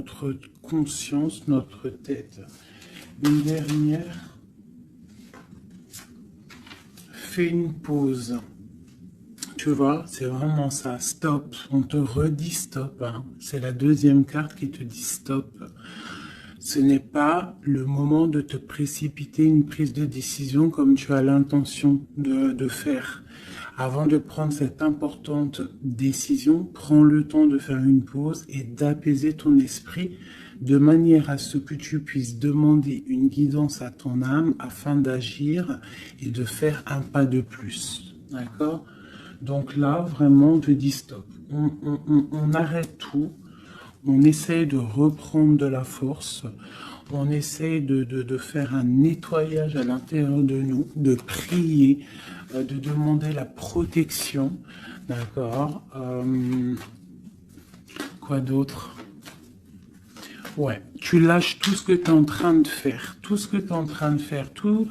notre conscience, notre tête. Une dernière. Fais une pause. Tu vois, c'est vraiment ça. Stop. On te redit stop. Hein. C'est la deuxième carte qui te dit stop. Ce n'est pas le moment de te précipiter une prise de décision comme tu as l'intention de faire. Avant de prendre cette importante décision, prends le temps de faire une pause et d'apaiser ton esprit de manière à ce que tu puisses demander une guidance à ton âme afin d'agir et de faire un pas de plus. D'accord ? Donc là, vraiment, on te dit stop. On arrête tout. On essaye de reprendre de la force, on essaye de faire un nettoyage à l'intérieur de nous, de prier, de demander la protection, d'accord. Quoi d'autre? Ouais, tu lâches tout ce que tu es en train de faire, tout ce que tu es en train de faire, tout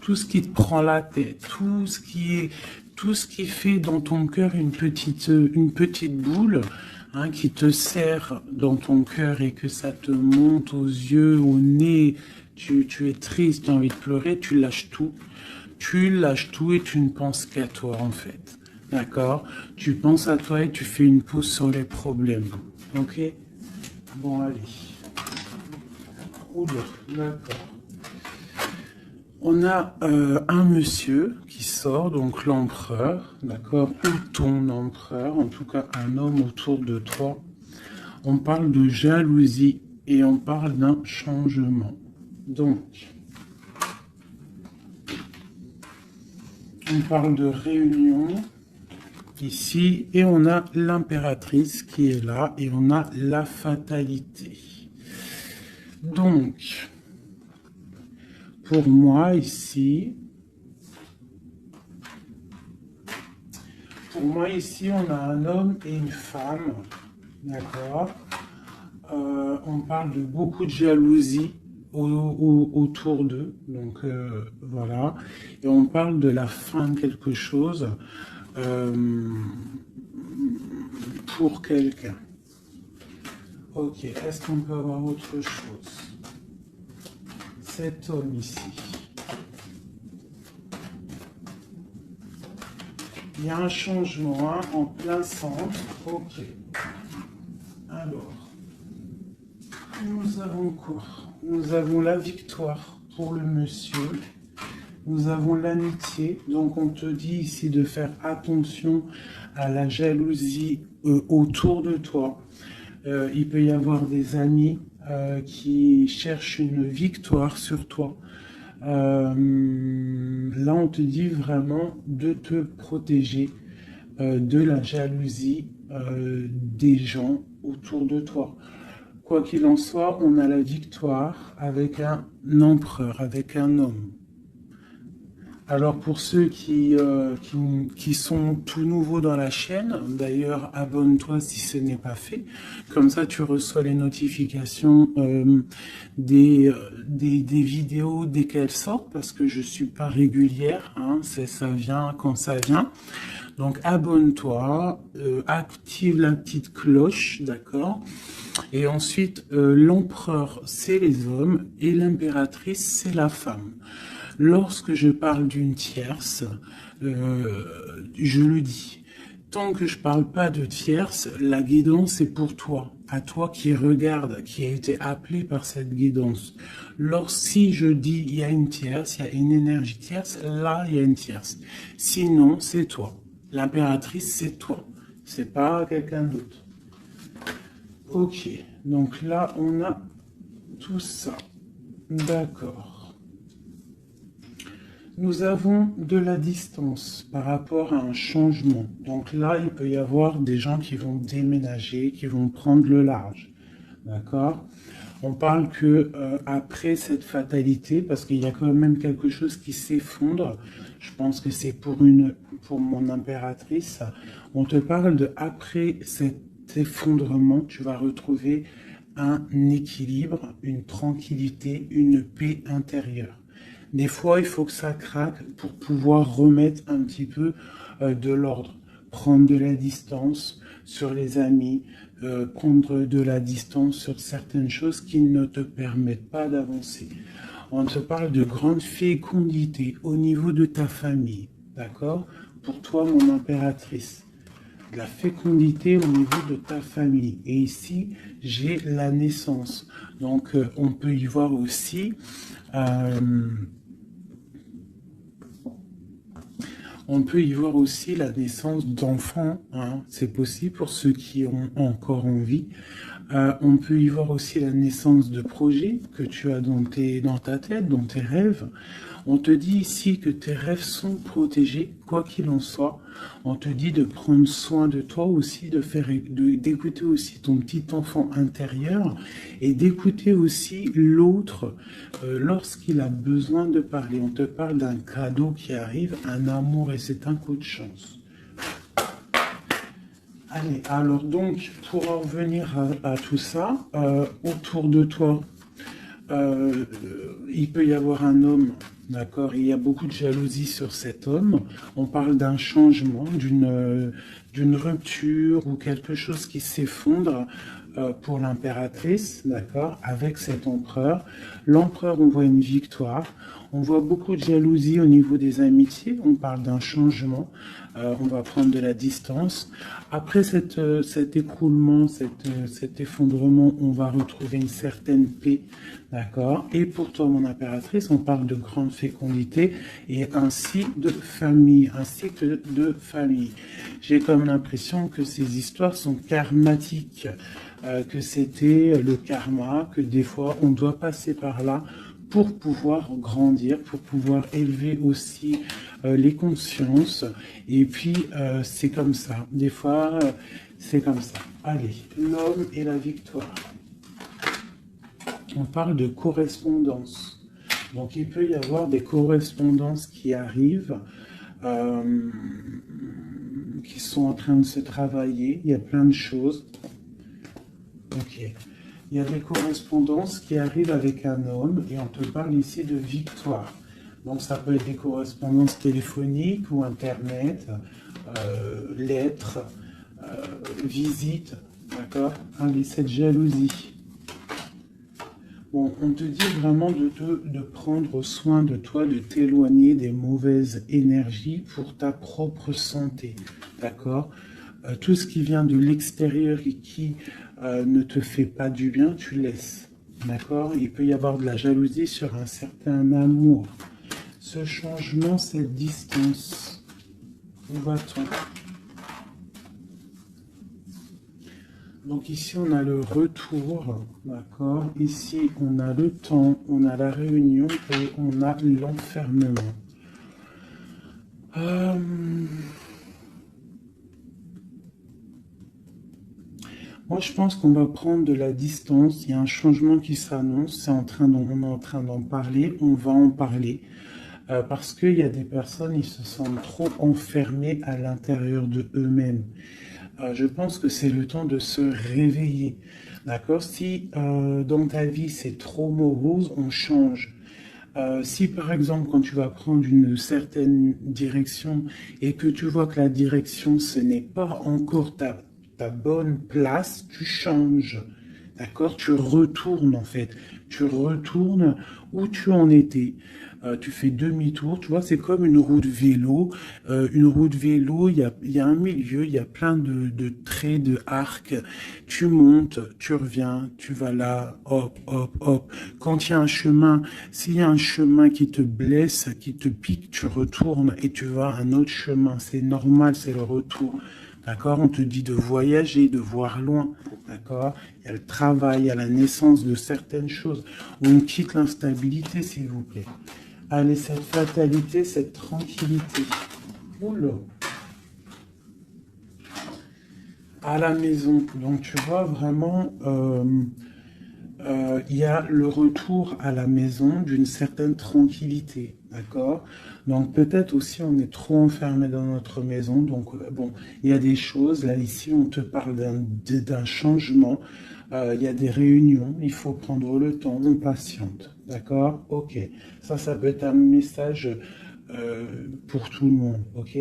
ce qui te prend la tête, tout ce qui fait dans ton cœur une petite boule, hein, qui te serre dans ton cœur et que ça te monte aux yeux, au nez, tu es triste, tu as envie de pleurer, tu lâches tout. Tu lâches tout et tu ne penses qu'à toi en fait. D'accord? Tu penses à toi et tu fais une pause sur les problèmes. Ok? Bon, allez. Oula, d'accord. On a un monsieur qui sort, donc l'empereur, d'accord, ou ton empereur, en tout cas un homme autour de toi. On parle de jalousie et on parle d'un changement. Donc, on parle de réunion ici et on a l'impératrice qui est là et on a la fatalité. Donc, pour moi ici, on a un homme et une femme, d'accord. On parle de beaucoup de jalousie autour d'eux, donc voilà. Et on parle de la fin de quelque chose pour quelqu'un. Ok, est-ce qu'on peut avoir autre chose? Cet homme ici. Il y a un changement hein, en plein centre. Ok. Alors, nous avons quoi? Nous avons la victoire pour le monsieur. Nous avons l'amitié. Donc, on te dit ici de faire attention à la jalousie autour de toi. Il peut y avoir des amis qui cherchent une victoire sur toi. Là, on te dit vraiment de te protéger de la jalousie des gens autour de toi. Quoi qu'il en soit, on a la victoire avec un empereur, avec un homme. Alors pour ceux qui sont tout nouveaux dans la chaîne, d'ailleurs abonne-toi si ce n'est pas fait, comme ça tu reçois les notifications des vidéos dès qu'elles sortent, parce que je suis pas régulière, hein, ça vient quand ça vient. Donc abonne-toi, active la petite cloche, d'accord. Et ensuite l'empereur c'est les hommes et l'impératrice c'est la femme. Lorsque je parle d'une tierce, je le dis. Tant que je parle pas de tierce, la guidance est pour toi, à toi qui regarde, qui a été appelé par cette guidance. Si je dis il y a une tierce, il y a une énergie tierce, là il y a une tierce. Sinon, c'est toi. L'impératrice, c'est toi. C'est pas quelqu'un d'autre. Ok, donc là on a tout ça. D'accord. Nous avons de la distance par rapport à un changement. Donc là, il peut y avoir des gens qui vont déménager, qui vont prendre le large. D'accord? On parle que après cette fatalité, parce qu'il y a quand même quelque chose qui s'effondre, je pense que c'est pour mon impératrice, on te parle de après cet effondrement, tu vas retrouver un équilibre, une tranquillité, une paix intérieure. Des fois, il faut que ça craque pour pouvoir remettre un petit peu de l'ordre, prendre de la distance, sur les amis, prendre de la distance sur certaines choses qui ne te permettent pas d'avancer. On te parle de grande fécondité au niveau de ta famille, d'accord? Pour toi, mon impératrice. De la fécondité au niveau de ta famille. Et ici, j'ai la naissance. Donc, on peut y voir aussi... on peut y voir aussi la naissance d'enfants, hein. C'est possible pour ceux qui ont encore envie. On peut y voir aussi la naissance de projets que tu as dans ta tête, dans tes rêves. On te dit ici que tes rêves sont protégés, quoi qu'il en soit. On te dit de prendre soin de toi aussi, d'écouter aussi ton petit enfant intérieur et d'écouter aussi l'autre lorsqu'il a besoin de parler. On te parle d'un cadeau qui arrive, un amour, et c'est un coup de chance. Allez, alors donc, pour en revenir à tout ça, autour de toi, il peut y avoir un homme, d'accord? Il y a beaucoup de jalousie sur cet homme. On parle d'un changement, d'une rupture ou quelque chose qui s'effondre pour l'impératrice, d'accord? Avec cet empereur. L'empereur, on voit une victoire. On voit beaucoup de jalousie au niveau des amitiés. On parle d'un changement. On va prendre de la distance. Après cet écroulement, cet effondrement, on va retrouver une certaine paix, d'accord? Et pour toi, mon impératrice, on parle de grande fécondité et ainsi de famille, un cycle de famille. J'ai comme l'impression que ces histoires sont karmatiques, que c'était le karma, que des fois, on doit passer par là pour pouvoir grandir, pour pouvoir élever aussi les consciences. Et puis, c'est comme ça. Des fois, c'est comme ça. Allez, l'homme et la victoire. On parle de correspondance. Donc, il peut y avoir des correspondances qui arrivent, qui sont en train de se travailler. Il y a plein de choses. Ok. Il y a des correspondances qui arrivent avec un homme et on te parle ici de victoire. Donc ça peut être des correspondances téléphoniques ou internet, lettres, visites, d'accord? Allez, cette jalousie. Bon, on te dit vraiment de prendre soin de toi, de t'éloigner des mauvaises énergies pour ta propre santé, d'accord? Tout ce qui vient de l'extérieur et qui ne te fait pas du bien, tu laisses. D'accord? Il peut y avoir de la jalousie sur un certain amour. Ce changement, cette distance, où va-t-on? Donc ici, on a le retour, d'accord? Ici, on a le temps, on a la réunion et on a l'enfermement. Moi, je pense qu'on va prendre de la distance. Il y a un changement qui s'annonce. On est en train d'en parler. On va en parler. Parce qu'il y a des personnes, ils se sentent trop enfermés à l'intérieur de eux-mêmes. Je pense que c'est le temps de se réveiller. D'accord? Si dans ta vie, c'est trop morose, on change. Si par exemple, quand tu vas prendre une certaine direction et que tu vois que la direction, ce n'est pas encore ta bonne place, tu changes, d'accord? Tu retournes en fait, tu retournes où tu en étais. Tu fais demi-tour, tu vois, c'est comme une roue de vélo. Une roue de vélo, il y a un milieu, il y a plein de traits, de arcs. Tu montes, tu reviens, tu vas là, hop, hop, hop. Quand il y a un chemin, s'il y a un chemin qui te blesse, qui te pique, tu retournes et tu vas à un autre chemin. C'est normal, c'est le retour. D'accord? On te dit de voyager, de voir loin. D'accord? Il y a le travail, il y a la naissance de certaines choses. On quitte l'instabilité, s'il vous plaît. Allez, cette fatalité, cette tranquillité. Oula. À la maison. Donc, tu vois, vraiment, il y a le retour à la maison d'une certaine tranquillité. D'accord? Donc, peut-être aussi, on est trop enfermé dans notre maison. Donc, bon, il y a des choses. Là, ici, on te parle d'un changement. Il y a des réunions. Il faut prendre le temps. On patiente. D'accord? Ok. Ça peut être un message pour tout le monde. Ok?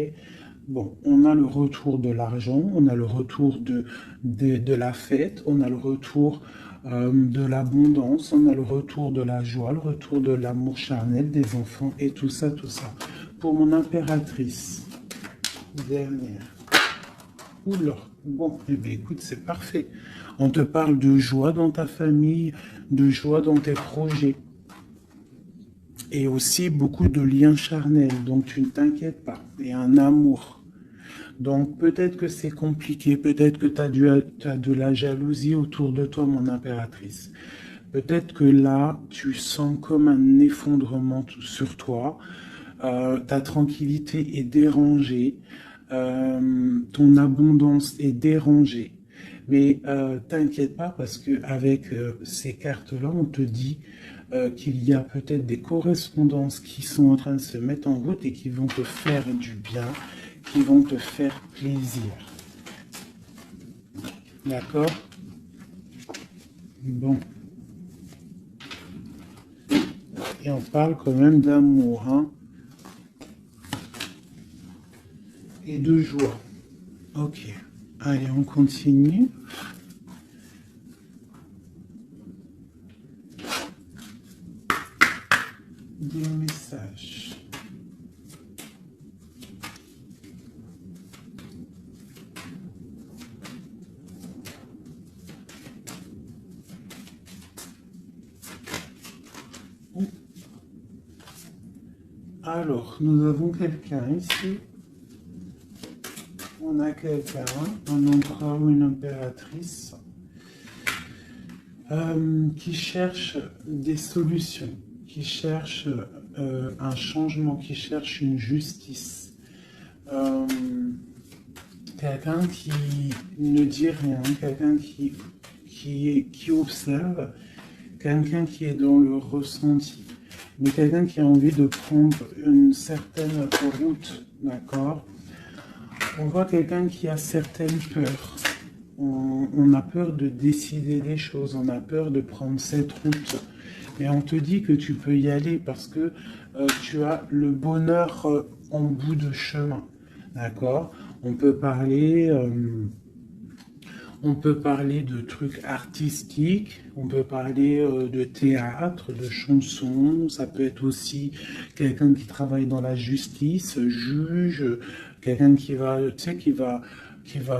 Bon, on a le retour de l'argent, on a le retour de la fête, on a le retour de l'abondance, on a le retour de la joie, le retour de l'amour charnel des enfants et tout ça, tout ça. Pour mon impératrice, dernière. Oula, bon, eh bien, écoute, c'est parfait. On te parle de joie dans ta famille, de joie dans tes projets. Et aussi beaucoup de liens charnels, donc tu ne t'inquiètes pas. Et un amour. Donc peut-être que c'est compliqué, peut-être que tu as de la jalousie autour de toi, mon impératrice. Peut-être que là, tu sens comme un effondrement sur toi. Ta tranquillité est dérangée. Ton abondance est dérangée. Mais t'inquiète pas parce que avec ces cartes-là, on te dit qu'il y a peut-être des correspondances qui sont en train de se mettre en route et qui vont te faire du bien, qui vont te faire plaisir. D'accord? Bon. Et on parle quand même d'amour, hein? Et de joie. Ok. Allez, on continue. Des messages. Alors, nous avons quelqu'un ici. On a quelqu'un, un empereur ou une impératrice, qui cherche des solutions, qui cherche un changement, qui cherche une justice. Quelqu'un qui ne dit rien, quelqu'un qui observe, quelqu'un qui est dans le ressenti, mais quelqu'un qui a envie de prendre une certaine route, d'accord? On voit quelqu'un qui a certaines peurs. On a peur de décider des choses, on a peur de prendre cette route. Et on te dit que tu peux y aller parce que tu as le bonheur en bout de chemin. D'accord? On peut parler de trucs artistiques, on peut parler de théâtre, de chansons, ça peut être aussi quelqu'un qui travaille dans la justice, juge, quelqu'un qui va, tu sais, qui va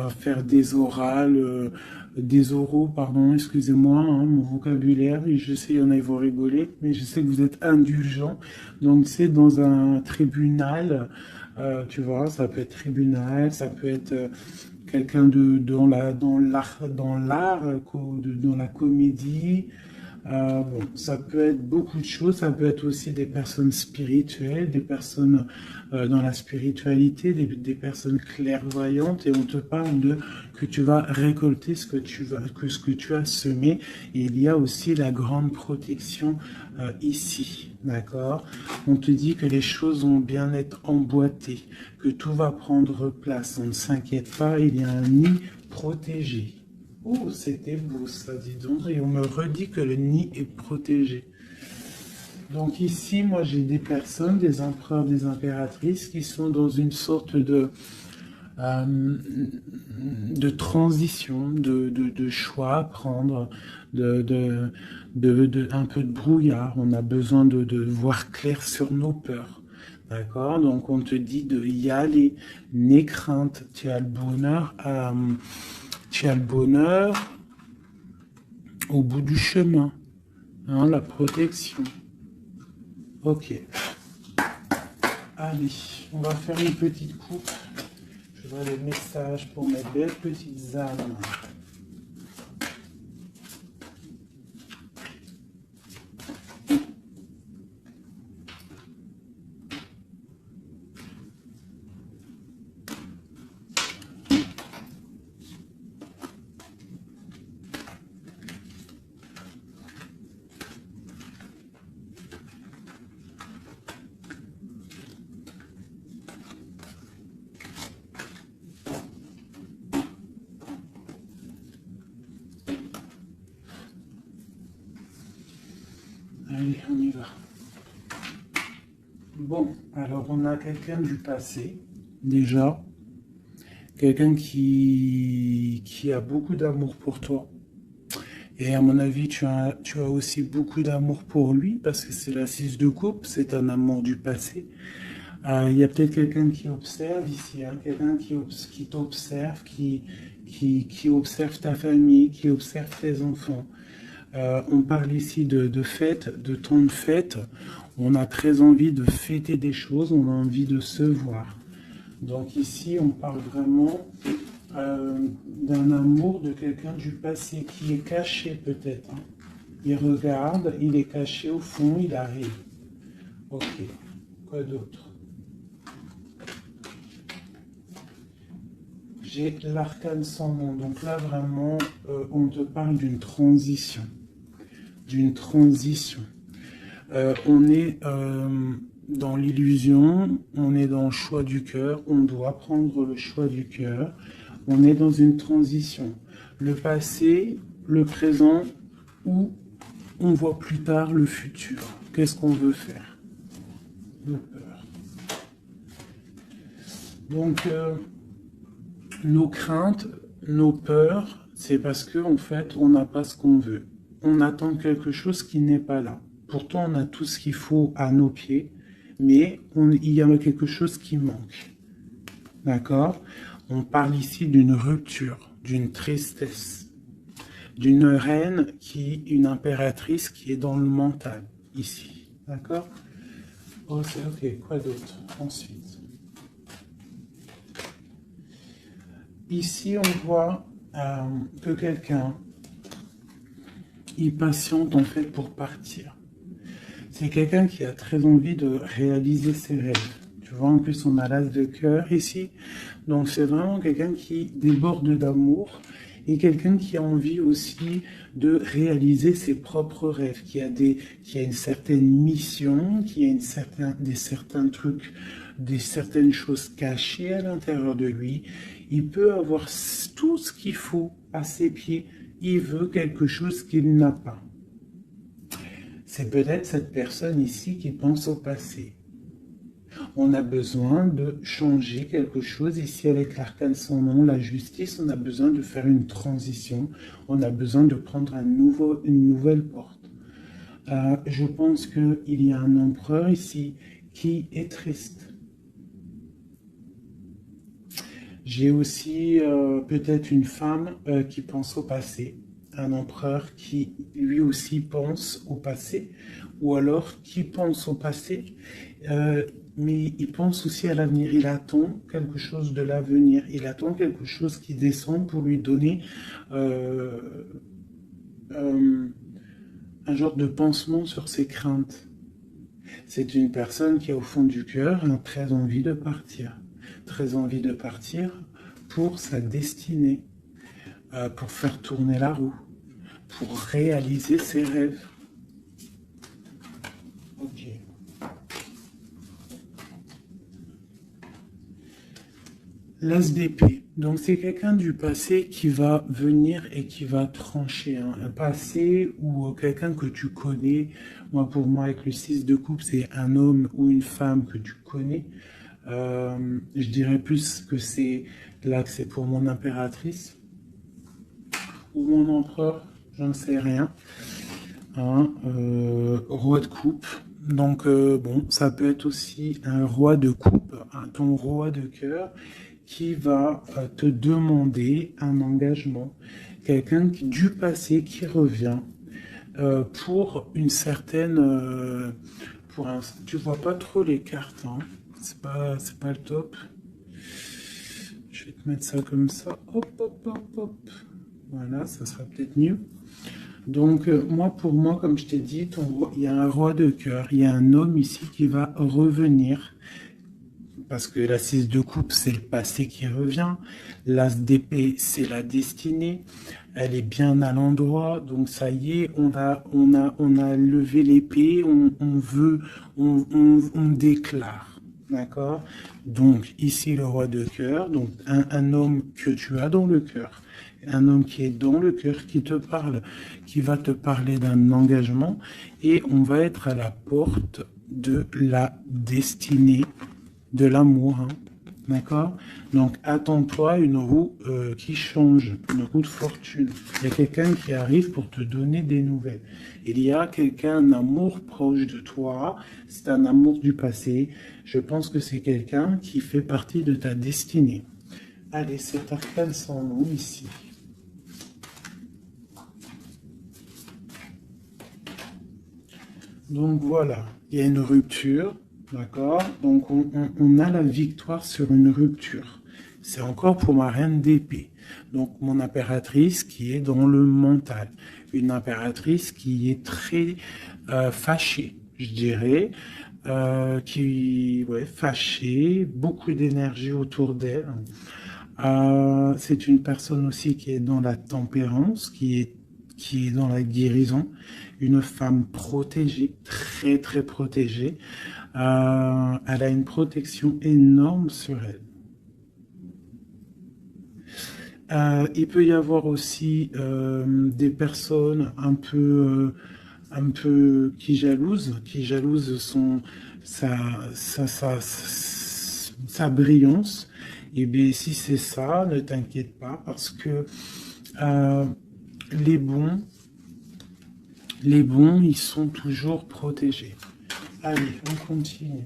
faire des orales, des oraux, pardon, excusez-moi, hein, mon vocabulaire, et je sais, il y en a, ils vont rigoler, mais je sais que vous êtes indulgents, donc c'est dans un tribunal, tu vois, ça peut être tribunal, ça peut être quelqu'un dans l'art, dans la comédie. Bon, ça peut être beaucoup de choses, ça peut être aussi des personnes spirituelles, des personnes dans la spiritualité, des personnes clairvoyantes, et on te parle de que tu vas récolter ce que tu as semé. Et il y a aussi la grande protection ici, d'accord? On te dit que les choses vont bien être emboîtées, que tout va prendre place. On ne s'inquiète pas, il y a un nid protégé. Oh, c'était beau ça, dis donc. Et on me redit que le nid est protégé. Donc ici, moi, j'ai des personnes, des empereurs, des impératrices qui sont dans une sorte euh, de transition, de choix à prendre, un peu de brouillard. On a besoin de voir clair sur nos peurs. D'accord? Donc on te dit de y aller. N'aie crainte. Tu as le bonheur au bout du chemin. Hein, la protection. Ok. Allez, on va faire une petite coupe. Je vois les messages pour mes belles petites âmes. Allez, on y va. Bon, alors on a quelqu'un du passé, déjà. quelqu'un qui a beaucoup d'amour pour toi. Et à mon avis, tu as aussi beaucoup d'amour pour lui parce que c'est la 6 de coupe, c'est un amour du passé. Il y a peut-être quelqu'un qui observe ici, hein, quelqu'un qui t'observe, qui observe ta famille, qui observe tes enfants. On parle ici de fête, de temps de fête. On a très envie de fêter des choses, on a envie de se voir. Donc ici, on parle vraiment d'un amour de quelqu'un du passé qui est caché peut-être. Hein. Il regarde, il est caché au fond, il arrive. Ok, quoi d'autre? J'ai l'arcane sans nom. Donc là, vraiment, on te parle d'une transition. D'une transition. On est dans l'illusion, on est dans le choix du cœur, on doit prendre le choix du cœur. On est dans une transition. Le passé, le présent, ou on voit plus tard le futur. Qu'est-ce qu'on veut faire? De peur. Donc, nos craintes, nos peurs, c'est parce que en fait, on n'a pas ce qu'on veut. On attend quelque chose qui n'est pas là. Pourtant, on a tout ce qu'il faut à nos pieds, mais il y a quelque chose qui manque. D'accord? On parle ici d'une rupture, d'une tristesse, d'une reine une impératrice qui est dans le mental, ici. D'accord? Ok, quoi d'autre? Ensuite. Ici, on voit que quelqu'un, il patiente en fait pour partir. C'est quelqu'un qui a très envie de réaliser ses rêves. Tu vois, en plus, on a l'as de cœur ici. Donc, c'est vraiment quelqu'un qui déborde d'amour et quelqu'un qui a envie aussi de réaliser ses propres rêves, qui a une certaine mission, qui a certains trucs, certaines choses cachées à l'intérieur de lui. Il peut avoir tout ce qu'il faut à ses pieds. Il veut quelque chose qu'il n'a pas. C'est peut-être cette personne ici qui pense au passé. On a besoin de changer quelque chose ici avec l'arcane sans nom, la justice. On a besoin de faire une transition. On a besoin de prendre une nouvelle porte. Je pense qu'il y a un empereur ici qui est triste. J'ai aussi peut-être une femme qui pense au passé. Un empereur qui lui aussi pense au passé, ou alors qui pense au passé, mais il pense aussi à l'avenir. Il attend quelque chose de l'avenir, il attend quelque chose qui descend pour lui donner un genre de pansement sur ses craintes. C'est une personne qui a au fond du cœur très envie de partir pour sa destinée. Pour faire tourner la roue, pour réaliser ses rêves. Ok. L'as d'épée. Donc c'est quelqu'un du passé qui va venir et qui va trancher. Hein. Un passé ou quelqu'un que tu connais. Pour moi, avec le 6 de coupe, c'est un homme ou une femme que tu connais. Je dirais plus que c'est pour mon impératrice. Ou mon empereur, je ne sais rien. Hein, roi de coupe. Donc, bon, ça peut être aussi un roi de coupe, ton roi de cœur, qui va te demander un engagement. Quelqu'un du passé qui revient pour une certaine... tu vois pas trop les cartes, hein. C'est pas le top. Je vais te mettre ça comme ça. Hop, hop, hop, hop. Voilà, ça sera peut-être mieux. Donc, pour moi, comme je t'ai dit, il y a un roi de cœur, il y a un homme ici qui va revenir. Parce que la 6 de coupe, c'est le passé qui revient. L'as d'épée, c'est la destinée. Elle est bien à l'endroit. Donc, ça y est, on a levé l'épée, on déclare. D'accord? Donc, ici, le roi de cœur, donc un homme que tu as dans le cœur. Un homme qui est dans le cœur, qui te parle, qui va te parler d'un engagement, et on va être à la porte de la destinée, de l'amour. Hein. D'accord? Donc, attends-toi une roue qui change, une roue de fortune. Il y a quelqu'un qui arrive pour te donner des nouvelles. Il y a quelqu'un, un amour proche de toi. C'est un amour du passé. Je pense que c'est quelqu'un qui fait partie de ta destinée. Allez, cet arcane sans nous ici. Donc voilà, il y a une rupture. D'accord? Donc, on a la victoire sur une rupture. C'est encore pour ma reine d'épée. Donc, mon impératrice qui est dans le mental. Une impératrice qui est très fâchée, je dirais. Ouais, fâchée, beaucoup d'énergie autour d'elle. C'est une personne aussi qui est dans la tempérance, qui est dans la guérison. Une femme protégée, très très protégée. Elle a une protection énorme sur elle. Il peut y avoir aussi des personnes un peu qui jalousent sa brillance. Et bien si c'est ça, ne t'inquiète pas parce que euh, les bons, ils sont toujours protégés. Allez, on continue.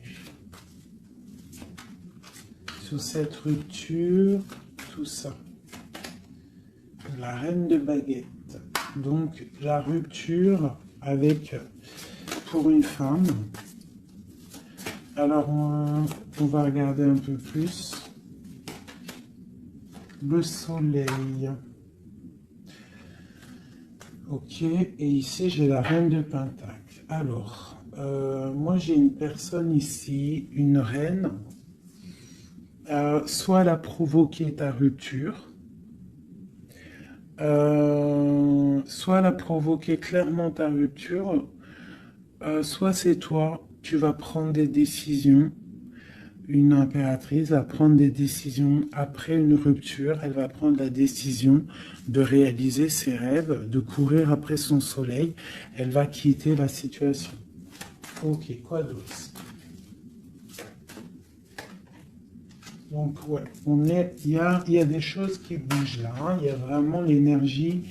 Sur cette rupture, tout ça. La reine de baguette. Donc, la rupture avec, pour une femme. Alors, on va regarder un peu plus. Le soleil. Ok, et ici, j'ai la reine de pentacle. Alors, moi, j'ai une personne ici, une reine. Soit elle a provoqué ta rupture, soit elle a provoqué clairement ta rupture, soit c'est toi, tu vas prendre des décisions. Une impératrice va prendre des décisions après une rupture, elle va prendre la décision de réaliser ses rêves, de courir après son soleil, elle va quitter la situation. Ok, quoi d'autre? Donc, ouais, il y a des choses qui bougent là, hein. Il y a vraiment l'énergie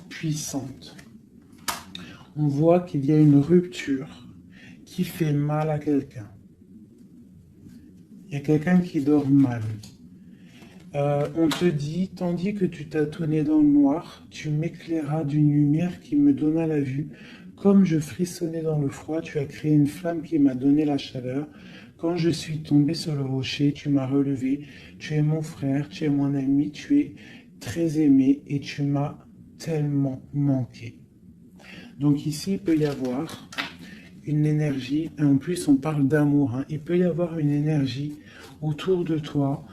puissante. On voit qu'il y a une rupture qui fait mal à quelqu'un. Il y a quelqu'un qui dort mal. On te dit, tandis que tu tâtonnais dans le noir, tu m'éclairas d'une lumière qui me donna la vue. Comme je frissonnais dans le froid, tu as créé une flamme qui m'a donné la chaleur. Quand je suis tombé sur le rocher, tu m'as relevé. Tu es mon frère, tu es mon ami, tu es très aimé et tu m'as tellement manqué. Donc ici, il peut y avoir une énergie, et en plus on parle d'amour, hein. Il peut y avoir une énergie autour de toi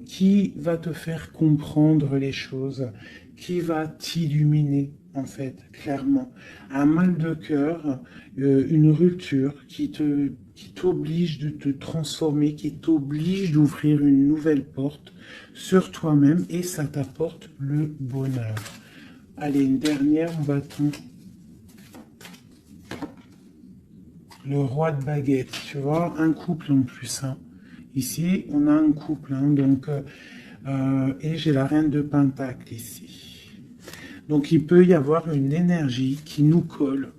qui va te faire comprendre les choses, qui va t'illuminer en fait, clairement. Un mal de cœur, une rupture qui t'oblige de te transformer, qui t'oblige d'ouvrir une nouvelle porte sur toi-même et ça t'apporte le bonheur. Allez, une dernière, on va le roi de baguette, tu vois, un couple en plus. Hein. Ici, on a un couple, hein, donc, et j'ai la reine de pentacle ici. Donc, il peut y avoir une énergie qui nous colle,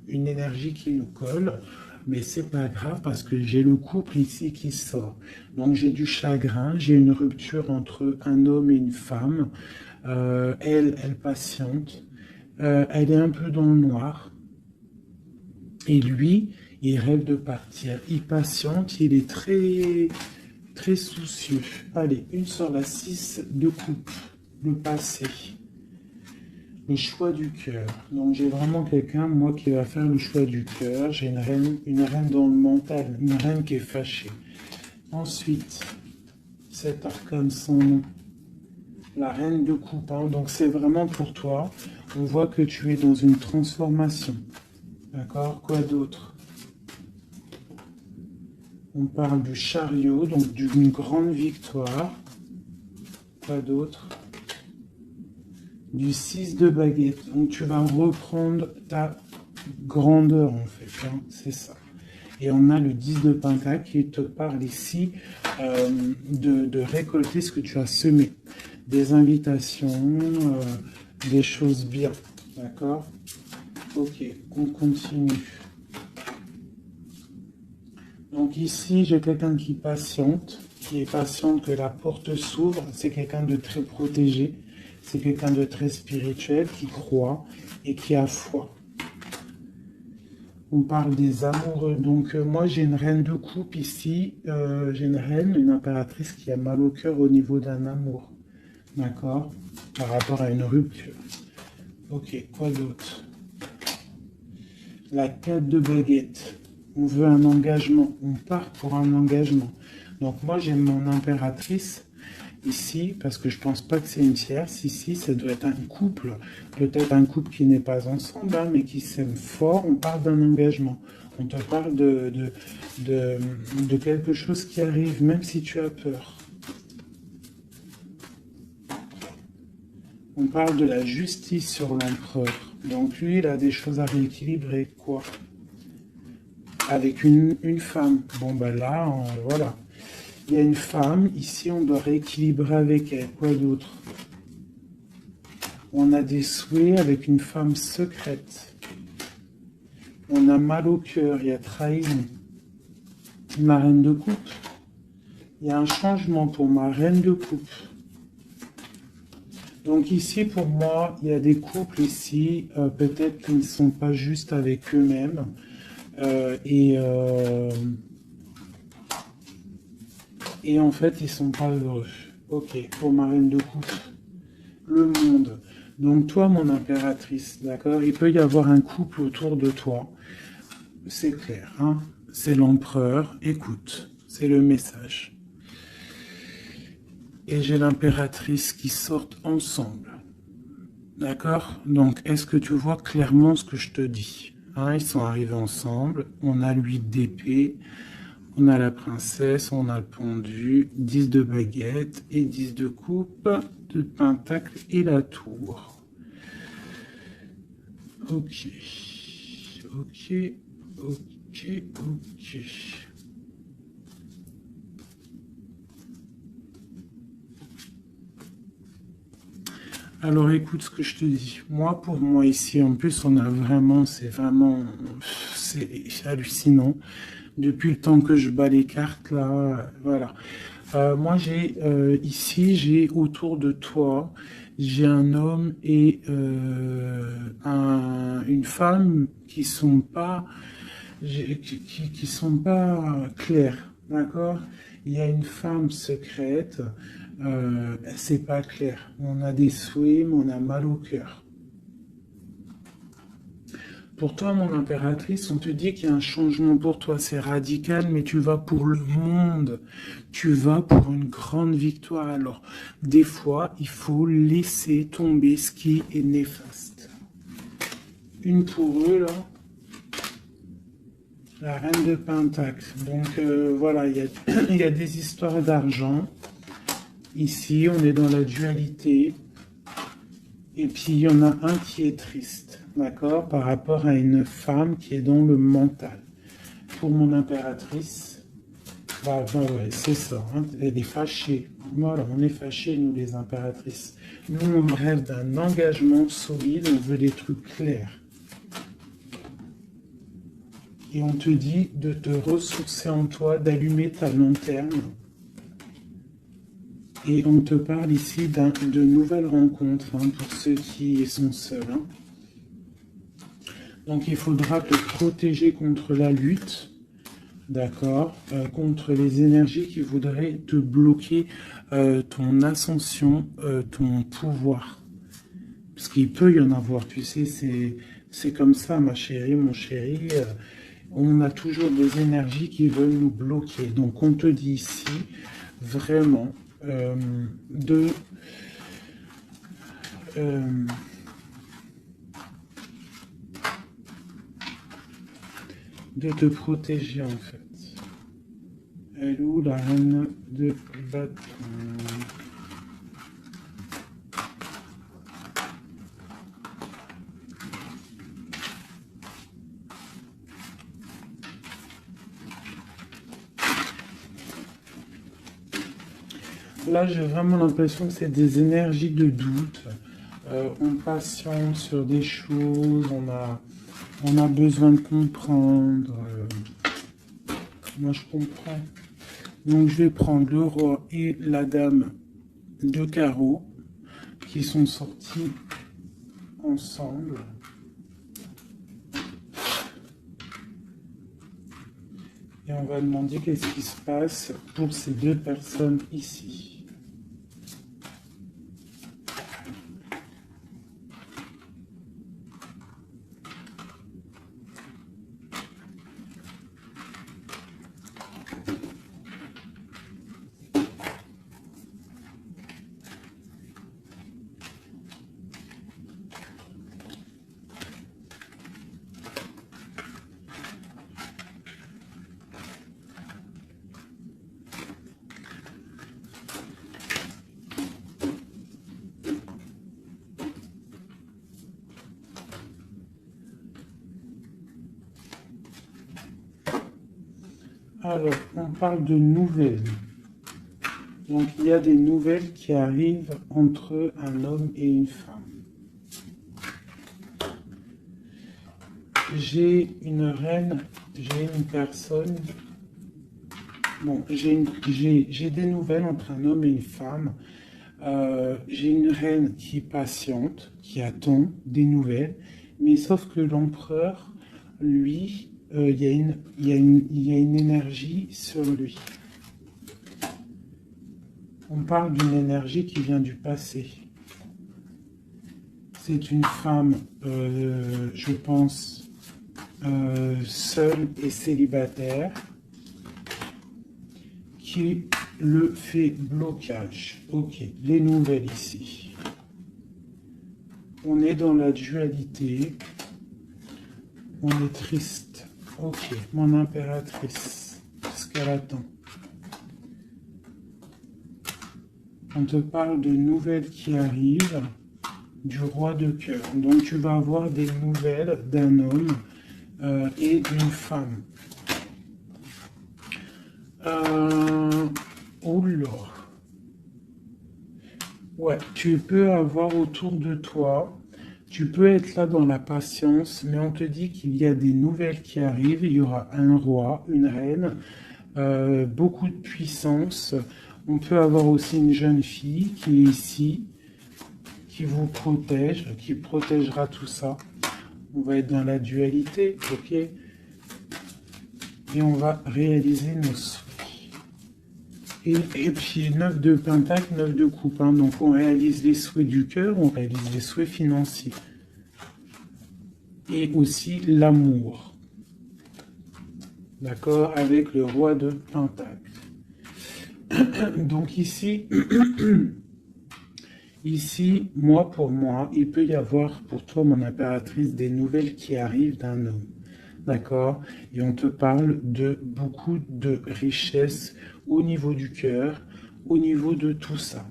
mais c'est pas grave parce que j'ai le couple ici qui sort. Donc, j'ai du chagrin, j'ai une rupture entre un homme et une femme. Elle patiente, elle est un peu dans le noir. Et lui, il rêve de partir. Il patiente, il est très, très soucieux. Allez, une sur la 6 de coupe. Le passé. Le choix du cœur. Donc j'ai vraiment quelqu'un, moi, qui va faire le choix du cœur. J'ai une reine dans le mental, une reine qui est fâchée. Ensuite, cet arcane sans nom. La reine de coupe. Hein. Donc c'est vraiment pour toi. On voit que tu es dans une transformation. D'accord? Quoi d'autre? On parle du chariot, donc d'une grande victoire. Quoi d'autre? Du 6 de baguette. Donc tu vas reprendre ta grandeur en fait. Hein, c'est ça. Et on a le 10 de pentacle qui te parle ici de récolter ce que tu as semé. Des invitations, des choses bien. D'accord? Ok, on continue. Donc ici, j'ai quelqu'un qui est patiente que la porte s'ouvre. C'est quelqu'un de très protégé. C'est quelqu'un de très spirituel qui croit et qui a foi. On parle des amoureux. Donc moi, j'ai une reine de coupe ici. J'ai une reine, une impératrice qui a mal au cœur au niveau d'un amour. D'accord? Par rapport à une rupture. Ok, quoi d'autre? La 4 de baguette. On veut un engagement. On part pour un engagement. Donc moi, j'ai mon impératrice ici, parce que je pense pas que c'est une tierce. Ici, ça doit être un couple. Peut-être un couple qui n'est pas ensemble, hein, mais qui s'aime fort. On parle d'un engagement. On te parle de quelque chose qui arrive, même si tu as peur. On parle de la justice sur l'empereur. Donc lui, il a des choses à rééquilibrer. Quoi? Avec une femme. Bon, ben là, voilà. Il y a une femme. Ici, on doit rééquilibrer avec elle. Quoi d'autre? On a des souhaits avec une femme secrète. On a mal au cœur. Il y a trahison. Ma reine de coupe. Il y a un changement pour ma reine de coupe. Donc ici, pour moi, il y a des couples ici, peut-être qu'ils ne sont pas justes avec eux-mêmes. Et en fait, ils sont pas heureux. Ok, pour ma reine de coupe. Le monde. Donc toi, mon impératrice, d'accord? Il peut y avoir un couple autour de toi. C'est clair, hein? C'est l'empereur. Écoute, c'est le message. Et j'ai l'impératrice qui sortent ensemble. D'accord? Donc, est-ce que tu vois clairement ce que je te dis? Hein, ils sont arrivés ensemble. On a l'huile d'épée. On a la princesse. On a le pendu. 10 de baguette. Et 10 de coupe. De pentacle et la tour. Ok. Ok. Ok. Ok. Alors écoute ce que je te dis. Moi, pour moi ici, en plus, on a vraiment, c'est hallucinant. Depuis le temps que je bats les cartes, là, voilà. Moi, j'ai autour de toi, j'ai un homme et une femme qui sont pas, qui sont pas clairs, d'accord? Il y a une femme secrète, c'est pas clair. On a des souhaits, mais on a mal au cœur. Pour toi, mon impératrice, on te dit qu'il y a un changement pour toi, c'est radical, mais tu vas pour le monde. Tu vas pour une grande victoire. Alors, des fois, il faut laisser tomber ce qui est néfaste. Une pour eux, là. La reine de Pentacle. Donc, voilà, il y a des histoires d'argent. Ici, on est dans la dualité. Et puis, il y en a un qui est triste, d'accord, par rapport à une femme qui est dans le mental. Pour mon impératrice, ouais, c'est ça, hein, elle est fâchée. Voilà, on est fâchés, nous, les impératrices. Nous, on rêve d'un engagement solide, on veut des trucs clairs. Et on te dit de te ressourcer en toi, d'allumer ta lanterne. Et on te parle ici de nouvelles rencontres, hein, pour ceux qui sont seuls. Hein. Donc il faudra te protéger contre la lutte, d'accord, contre les énergies qui voudraient te bloquer ton ascension, ton pouvoir. Parce qu'il peut y en avoir, tu sais, c'est comme ça, ma chérie, mon chéri. On a toujours des énergies qui veulent nous bloquer. Donc on te dit ici, vraiment, de te protéger en fait. Elle est où la reine de bâton? là, j'ai vraiment l'impression que c'est des énergies de doute. On patiente sur des choses, on a besoin de comprendre. Moi, je comprends. Donc, je vais prendre le roi et la dame de carreau qui sont sortis ensemble. Et on va demander qu'est-ce qui se passe pour ces deux personnes ici. Alors, on parle de nouvelles. Donc, il y a des nouvelles qui arrivent entre un homme et une femme. J'ai une reine, j'ai une personne. Bon, j'ai des nouvelles entre un homme et une femme. J'ai une reine qui patiente, qui attend des nouvelles. Mais sauf que l'empereur, lui, il y a une énergie sur lui. On parle d'une énergie qui vient du passé. C'est une femme, je pense, seule et célibataire, qui le fait blocage. Ok, les nouvelles ici. On est dans la dualité. On est triste. Ok, mon impératrice, qu'est-ce qu'elle attend? On te parle de nouvelles qui arrivent du roi de cœur. Donc tu vas avoir des nouvelles d'un homme et d'une femme. Oula. Ouais, tu peux avoir autour de toi, tu peux être là dans la patience, mais on te dit qu'il y a des nouvelles qui arrivent. Il y aura un roi, une reine, beaucoup de puissance. On peut avoir aussi une jeune fille qui est ici, qui vous protège, qui protégera tout ça. On va être dans la dualité, ok? Et on va réaliser nos souhaits. Et puis 9 de pentacle, 9 de coupe. Hein. Donc on réalise les souhaits du cœur, on réalise les souhaits financiers. Et aussi l'amour. D'accord? Avec le roi de pentacle. Donc ici, ici, moi pour moi, il peut y avoir pour toi, mon impératrice, des nouvelles qui arrivent d'un homme. D'accord? Et on te parle de beaucoup de richesses au niveau du cœur, au niveau de tout ça.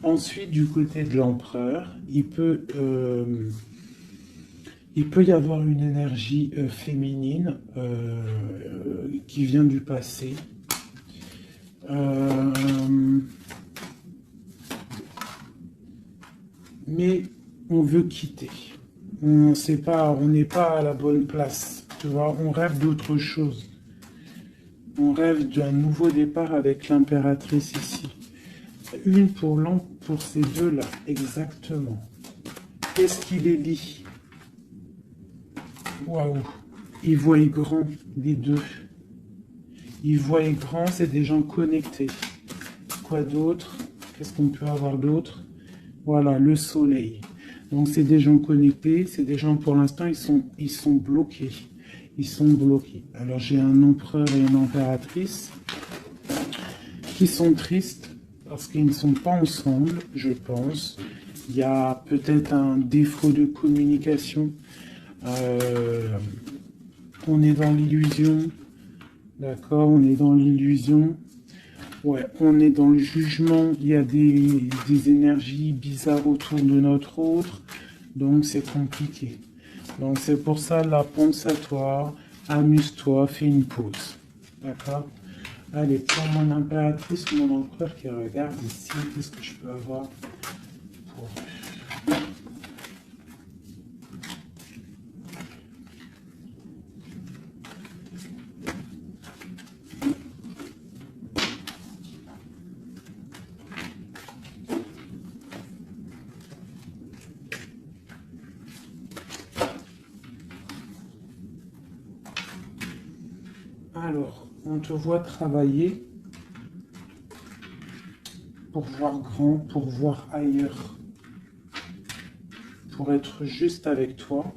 Ensuite, du côté de l'empereur, il peut y avoir une énergie féminine qui vient du passé. Mais on veut quitter. On sait pas, on n'est pas à la bonne place. Tu vois, on rêve d'autre chose. On rêve d'un nouveau départ avec l'impératrice ici. Une pour ces deux-là, exactement. Qu'est-ce qui les lie? Waouh! Ils voient grand, les deux. Ils voient grand, c'est des gens connectés. Quoi d'autre? Qu'est-ce qu'on peut avoir d'autre? Voilà, le soleil. Donc c'est des gens connectés, c'est des gens pour l'instant, ils sont bloqués. Ils sont bloqués. Alors j'ai un empereur et une impératrice qui sont tristes parce qu'ils ne sont pas ensemble, je pense. Il y a peut-être un défaut de communication. On est dans l'illusion. D'accord, on est dans l'illusion. Ouais, on est dans le jugement. Il y a des énergies bizarres autour de notre autre. Donc c'est compliqué. Donc c'est pour ça, là, pense à toi, amuse-toi, fais une pause. D'accord? Allez, pour mon impératrice, mon empereur qui regarde ici, qu'est-ce que je peux avoir pour... Alors, on te voit travailler pour voir grand, pour voir ailleurs, pour être juste avec toi.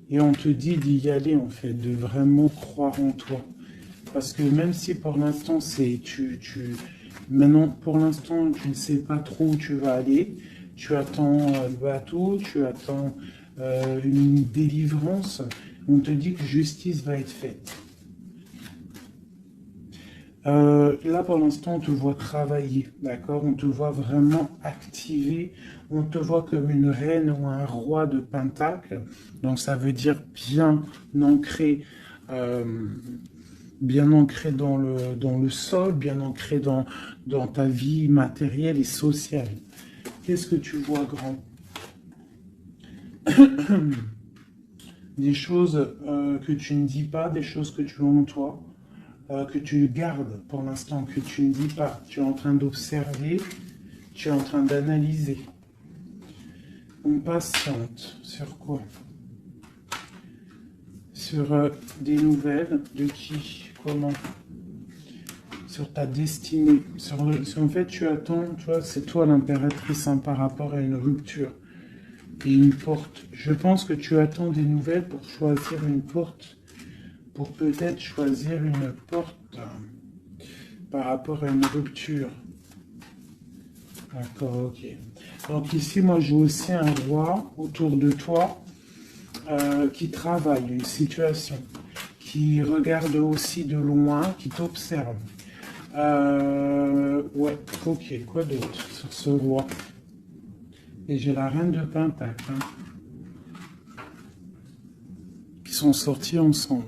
Et on te dit d'y aller, en fait, de vraiment croire en toi. Parce que même si pour l'instant, maintenant, pour l'instant, tu ne sais pas trop où tu vas aller, tu attends le bateau, tu attends une délivrance, on te dit que justice va être faite. Là, pour l'instant, on te voit travailler, d'accord? On te voit vraiment activer. On te voit comme une reine ou un roi de Pentacle. Donc, ça veut dire ancré, euh, bien ancré dans le sol, bien ancré dans ta vie matérielle et sociale. Qu'est-ce que tu vois, grand? Des choses que tu ne dis pas, des choses que tu as en toi. Que tu gardes pour l'instant, que tu ne dis pas. Tu es en train d'observer, tu es en train d'analyser. On patiente. Sur quoi? Sur des nouvelles de qui? Comment? Sur ta destinée. En fait, tu attends, tu vois, c'est toi l'impératrice hein, par rapport à une rupture. Et une porte. Je pense que tu attends des nouvelles pour choisir une porte. Pour peut-être choisir une porte par rapport à une rupture. D'accord, ok. Donc ici, moi, j'ai aussi un roi autour de toi qui travaille une situation, qui regarde aussi de loin, qui t'observe. Ouais, ok, quoi d'autre sur ce roi? Et j'ai la reine de Pentacle, hein, qui sont sortis ensemble.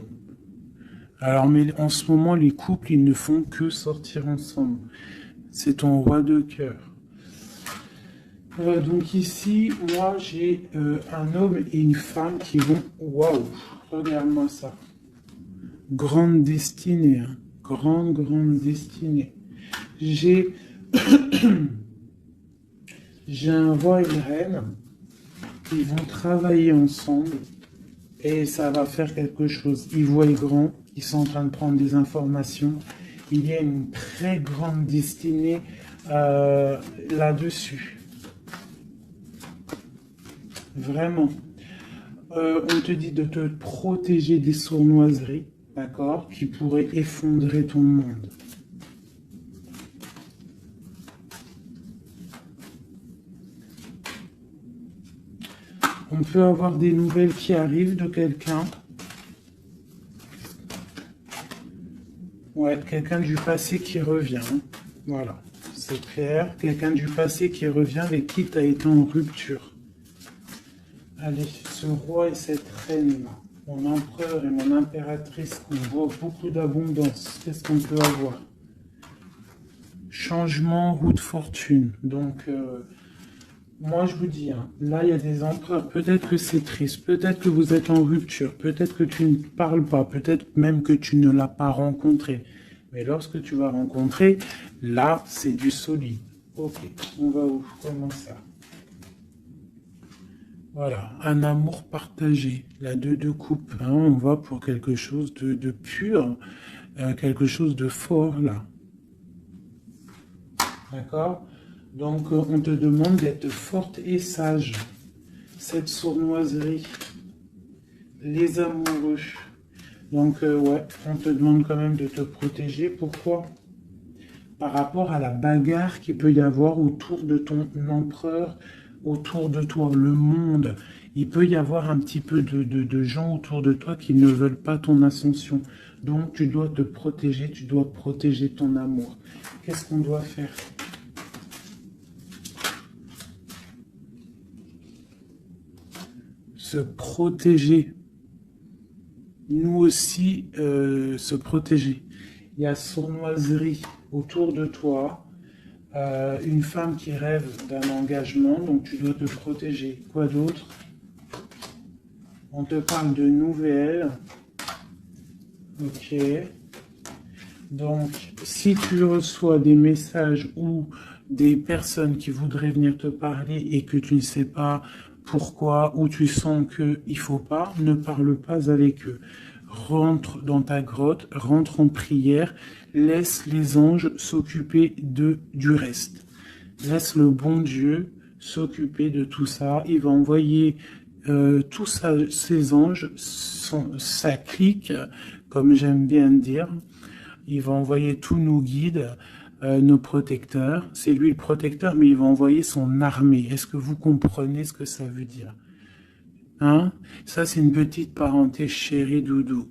Alors, mais en ce moment, les couples, ils ne font que sortir ensemble. C'est ton roi de cœur. Donc ici, moi, j'ai un homme et une femme qui vont... Waouh, regarde-moi ça. Grande destinée, hein. Grande destinée. J'ai... j'ai un roi et une reine qui vont travailler ensemble et ça va faire quelque chose. Ils voient grand, ils sont en train de prendre des informations. Il y a une très grande destinée là-dessus. Vraiment. On te dit de te protéger des sournoiseries, d'accord, qui pourraient effondrer ton monde. On peut avoir des nouvelles qui arrivent de quelqu'un. Ouais, quelqu'un du passé qui revient. Voilà, c'est clair. Quelqu'un du passé qui revient avec qui tu as été en rupture. Allez, ce roi et cette reine-là, mon empereur et mon impératrice, on voit beaucoup d'abondance. Qu'est-ce qu'on peut avoir? Changement, roue de fortune. Donc, moi je vous dis, hein, là il y a des empereurs, peut-être que c'est triste, peut-être que vous êtes en rupture, peut-être que tu ne parles pas, peut-être même que tu ne l'as pas rencontré. Mais lorsque tu vas rencontrer, là c'est du solide. Ok, on va où? Comment ça? Voilà, un amour partagé, la deux coupes, hein, on va pour quelque chose de pur, quelque chose de fort là. D'accord? Donc on te demande d'être forte et sage. Cette sournoiserie, les amoureux. Donc ouais, on te demande quand même de te protéger. Pourquoi? Par rapport à la bagarre qu'il peut y avoir autour de ton empereur, autour de toi, le monde. Il peut y avoir un petit peu de gens autour de toi qui ne veulent pas ton ascension. Donc tu dois te protéger, tu dois protéger ton amour. Qu'est-ce qu'on doit faire? Se protéger. Nous aussi, se protéger. il y a sournoiserie autour de toi, une femme qui rêve d'un engagement, donc tu dois te protéger. Quoi d'autre? On te parle de nouvelles. Ok. Donc, si tu reçois des messages ou des personnes qui voudraient venir te parler et que tu ne sais pas pourquoi ou tu sens qu'il ne faut pas, ne parle pas avec eux. Rentre dans ta grotte, rentre en prière, laisse les anges s'occuper du reste. Laisse le bon Dieu s'occuper de tout ça. Il va envoyer tous ces anges, sa clique, comme j'aime bien dire. Il va envoyer tous nos guides, nos protecteurs. C'est lui le protecteur, mais il va envoyer son armée. Est-ce que vous comprenez ce que ça veut dire? Hein? Ça, c'est une petite parenthèse, chérie doudou.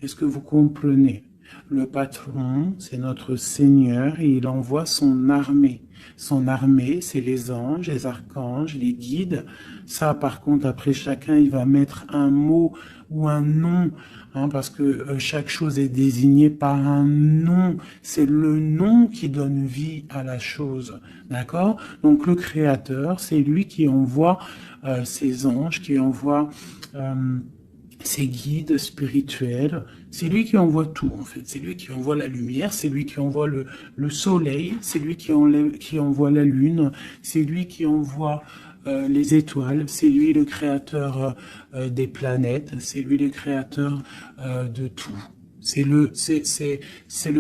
Est-ce que vous comprenez? Le patron, c'est notre Seigneur et il envoie son armée. Son armée, c'est les anges, les archanges, les guides. Ça, par contre, après chacun, il va mettre un mot ou un nom, hein, parce que chaque chose est désignée par un nom. C'est le nom qui donne vie à la chose. D'accord? Donc le Créateur, c'est lui qui envoie ses anges, qui envoie ses guides spirituels. C'est lui qui envoie tout, en fait. C'est lui qui envoie la lumière, c'est lui qui envoie le soleil, c'est lui qui envoie la lune, c'est lui qui envoie les étoiles, c'est lui le créateur des planètes, c'est lui le créateur de tout. C'est le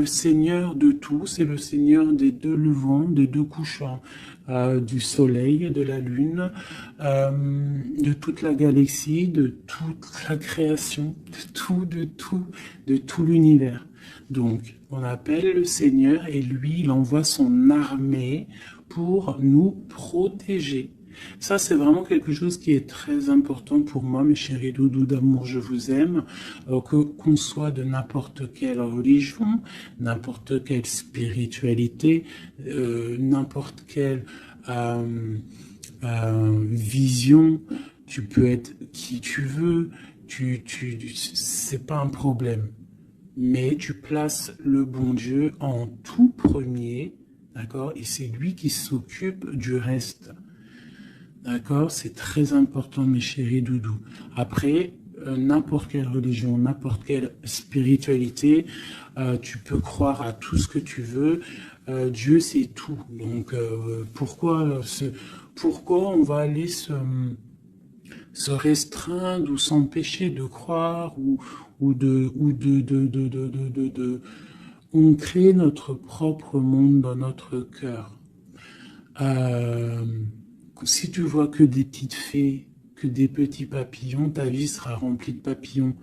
Seigneur de tout, c'est le Seigneur des deux levants, des deux couchants, du soleil, de la lune, de toute la galaxie, de toute la création, de tout l'univers. Donc, on appelle le Seigneur et lui, il envoie son armée pour nous protéger. Ça, c'est vraiment quelque chose qui est très important pour moi, mes chéris doudous d'amour, je vous aime, qu'on soit de n'importe quelle religion, n'importe quelle spiritualité, n'importe quelle vision, tu peux être qui tu veux, c'est pas un problème. Mais tu places le bon Dieu en tout premier, d'accord, et c'est lui qui s'occupe du reste. D'accord? C'est très important, mes chéris doudous. Après, n'importe quelle religion, n'importe quelle spiritualité, tu peux croire à tout ce que tu veux. Dieu, c'est tout. Donc, pourquoi on va aller se restreindre ou s'empêcher de croire on crée notre propre monde dans notre cœur. Si tu vois que des petites fées, que des petits papillons, ta vie sera remplie de papillons.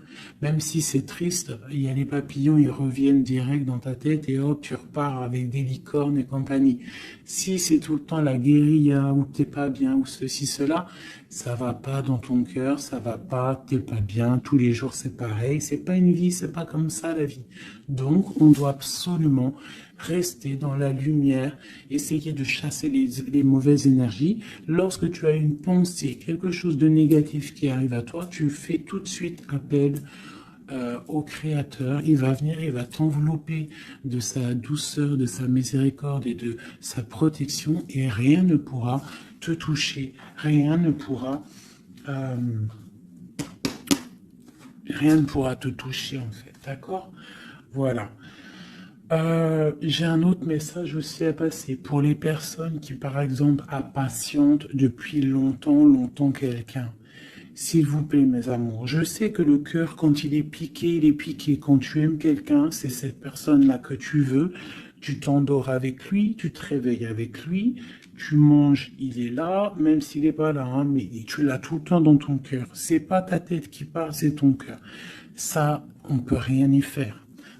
Même si c'est triste, il y a les papillons, ils reviennent direct dans ta tête et hop, tu repars avec des licornes et compagnie. Si c'est tout le temps la guérilla, ou t'es pas bien, ou ceci, cela, ça va pas dans ton cœur, ça va pas, t'es pas bien, tous les jours c'est pareil, c'est pas une vie, c'est pas comme ça la vie. Donc, on doit absolument rester dans la lumière, essayer de chasser les mauvaises énergies. Lorsque tu as une pensée, quelque chose de négatif qui arrive à toi, tu fais tout de suite appel au Créateur. Il va venir, il va t'envelopper de sa douceur, de sa miséricorde et de sa protection et rien ne pourra te toucher, rien ne pourra te toucher en fait, d'accord? Voilà. J'ai un autre message aussi à passer pour les personnes qui, par exemple, impatientent depuis longtemps quelqu'un. S'il vous plaît, mes amours, je sais que le cœur, quand il est piqué, il est piqué. Quand tu aimes quelqu'un, c'est cette personne-là que tu veux. Tu t'endors avec lui, tu te réveilles avec lui, tu manges, il est là, même s'il n'est pas là, hein, mais tu l'as tout le temps dans ton cœur. C'est pas ta tête qui parle, c'est ton cœur. Ça, on peut rien y faire.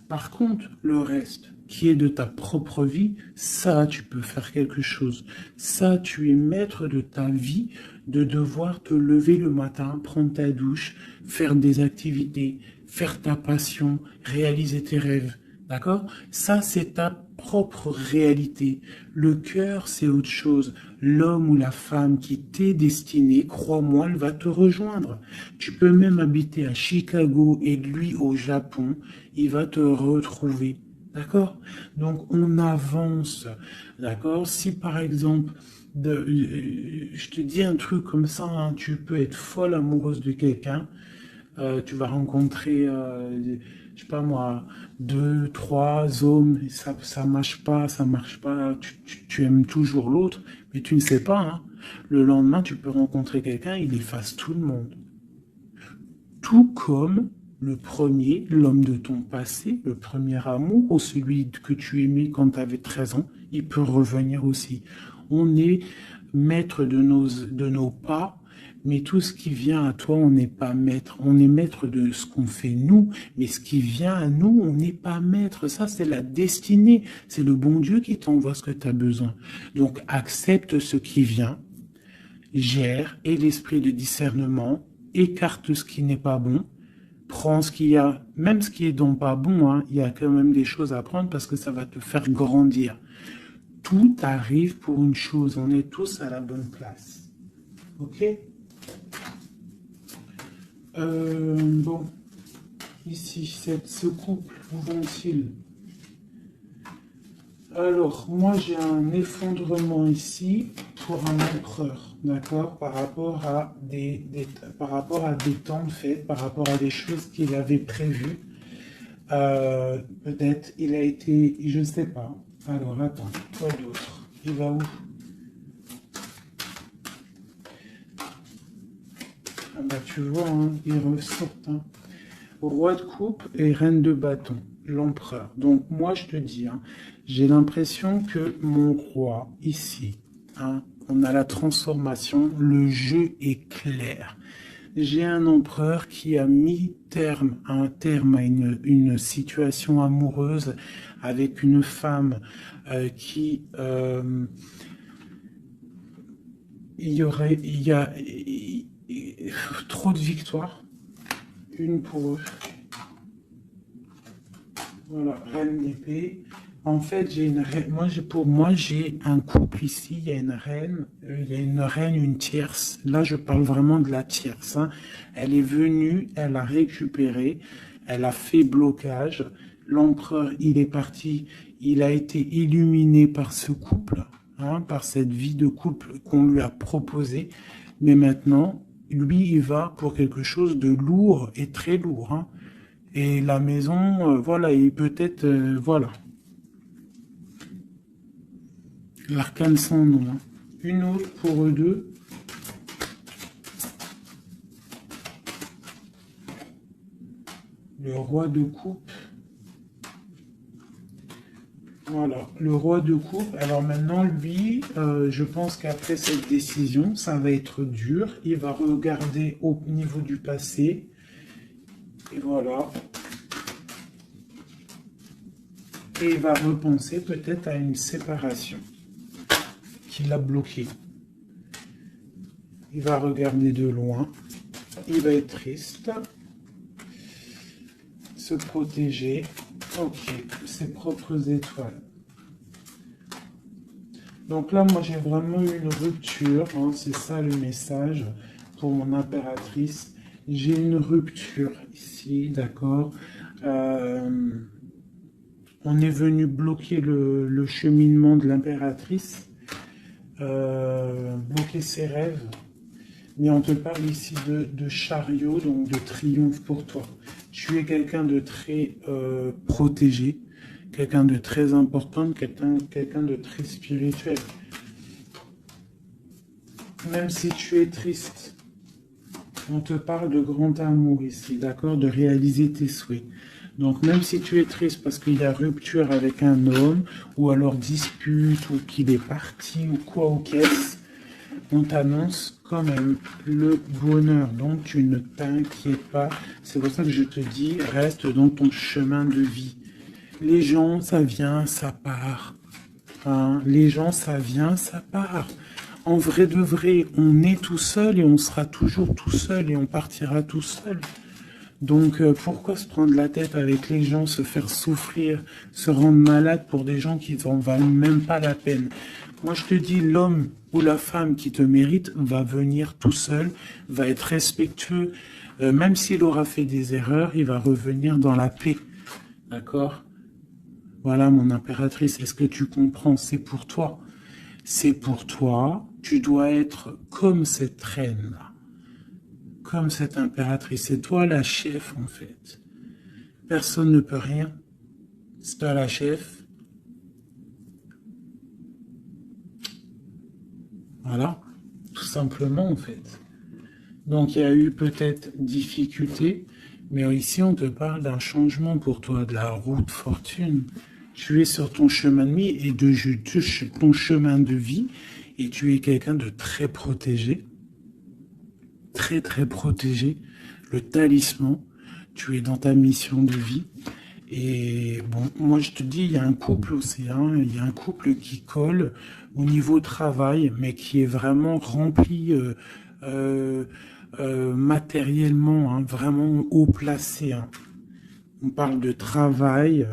Par contre, le reste, qui est de ta propre vie, ça, tu peux faire quelque chose. Ça, tu es maître de ta vie, de devoir te lever le matin, prendre ta douche, faire des activités, faire ta passion, réaliser tes rêves. D'accord? Ça, c'est ta propre réalité. Le cœur, c'est autre chose. L'homme ou la femme qui t'est destiné, crois-moi, elle va te rejoindre. Tu peux même habiter à Chicago et lui au Japon, il va te retrouver. D'accord? Donc, on avance. D'accord? Si, par exemple, je te dis un truc comme ça, hein, tu peux être folle amoureuse de quelqu'un, tu vas rencontrer, je sais pas moi, deux, trois hommes, et ça marche pas, tu aimes toujours l'autre, mais tu ne sais pas, hein. Le lendemain, tu peux rencontrer quelqu'un, il efface tout le monde. Tout comme le premier, l'homme de ton passé, le premier amour, ou celui que tu aimais quand tu avais 13 ans, il peut revenir aussi. On est maître de nos pas, mais tout ce qui vient à toi, on n'est pas maître. On est maître de ce qu'on fait nous, mais ce qui vient à nous, on n'est pas maître. Ça, c'est la destinée. C'est le bon Dieu qui t'envoie ce que tu as besoin. Donc, accepte ce qui vient, gère, et l'esprit de discernement, écarte ce qui n'est pas bon, prends ce qu'il y a, même ce qui est donc pas bon, hein, il y a quand même des choses à prendre parce que ça va te faire grandir. Tout arrive pour une chose, on est tous à la bonne place. Ok? Bon, ici, ce couple, où vont-ils? Alors, moi j'ai un effondrement ici pour un empereur, d'accord, par rapport à des temps de fête, par rapport à des choses qu'il avait prévues. Peut-être il a été, je sais pas. Alors attends, quoi d'autre? Il va où? Ah bah tu vois, hein, il ressort. Hein. Roi de coupe et reine de bâton, l'empereur. Donc moi je te dis, hein, j'ai l'impression que mon roi ici, hein, on a la transformation, le jeu est clair. J'ai un empereur qui a mis un terme à une situation amoureuse avec une femme qui il y a trop de victoires, une pour eux. Voilà, reine d'épée. En fait, j'ai une reine. Pour moi, j'ai un couple ici. Il y a une reine, une tierce. Là, je parle vraiment de la tierce. Hein. Elle est venue, elle a récupéré, elle a fait blocage. L'empereur, il est parti. Il a été illuminé par ce couple, hein, par cette vie de couple qu'on lui a proposée. Mais maintenant, lui, il va pour quelque chose de lourd et très lourd. Hein. Et la maison, voilà, et peut-être, voilà. L'arcane sans nom. Hein. Une autre pour eux deux. Le roi de coupe. Voilà, le roi de coupe. Alors maintenant, lui, je pense qu'après cette décision, ça va être dur. Il va regarder au niveau du passé. Et voilà. Et il va repenser peut-être à une séparation qui l'a bloqué. Il va regarder de loin. Il va être triste. Se protéger. Ok, ses propres étoiles. Donc là, moi, j'ai vraiment eu une rupture. Hein, c'est ça le message pour mon impératrice. J'ai une rupture ici, d'accord. On est venu bloquer le cheminement de l'impératrice, bloquer ses rêves. Mais on te parle ici de chariot, donc de triomphe pour toi. Tu es quelqu'un de très protégé, quelqu'un de très important, quelqu'un de très spirituel. Même si tu es triste, on te parle de grand amour ici, d'accord, de réaliser tes souhaits. Donc même si tu es triste parce qu'il y a rupture avec un homme, ou alors dispute, ou qu'il est parti, ou quoi ou qu'est-ce, on t'annonce quand même le bonheur. Donc tu ne t'inquiètes pas. C'est pour ça que je te dis, reste dans ton chemin de vie. Les gens, ça vient, ça part. Hein, les gens, ça vient, ça part. En vrai de vrai, on est tout seul et on sera toujours tout seul et on partira tout seul. Donc pourquoi se prendre la tête avec les gens, se faire souffrir, se rendre malade pour des gens qui n'en valent même pas la peine? Moi je te dis, l'homme ou la femme qui te mérite va venir tout seul, va être respectueux, même s'il aura fait des erreurs, il va revenir dans la paix. D'accord? Voilà, mon impératrice, est-ce que tu comprends? C'est pour toi. C'est pour toi. Tu dois être comme cette reine-là, comme cette impératrice. C'est toi la chef, en fait. Personne ne peut rien. C'est toi la chef. Voilà, tout simplement, en fait. Donc, il y a eu peut-être difficulté, mais ici, on te parle d'un changement pour toi, de la route fortune. Tu es sur ton chemin de vie et ton chemin de vie, et tu es quelqu'un de très protégé, très, très protégé. Le talisman, tu es dans ta mission de vie. Et bon, moi je te dis, il y a un couple aussi, hein, il y a un couple qui colle au niveau travail, mais qui est vraiment rempli euh, matériellement, hein, vraiment haut placé. Hein. On parle de travail,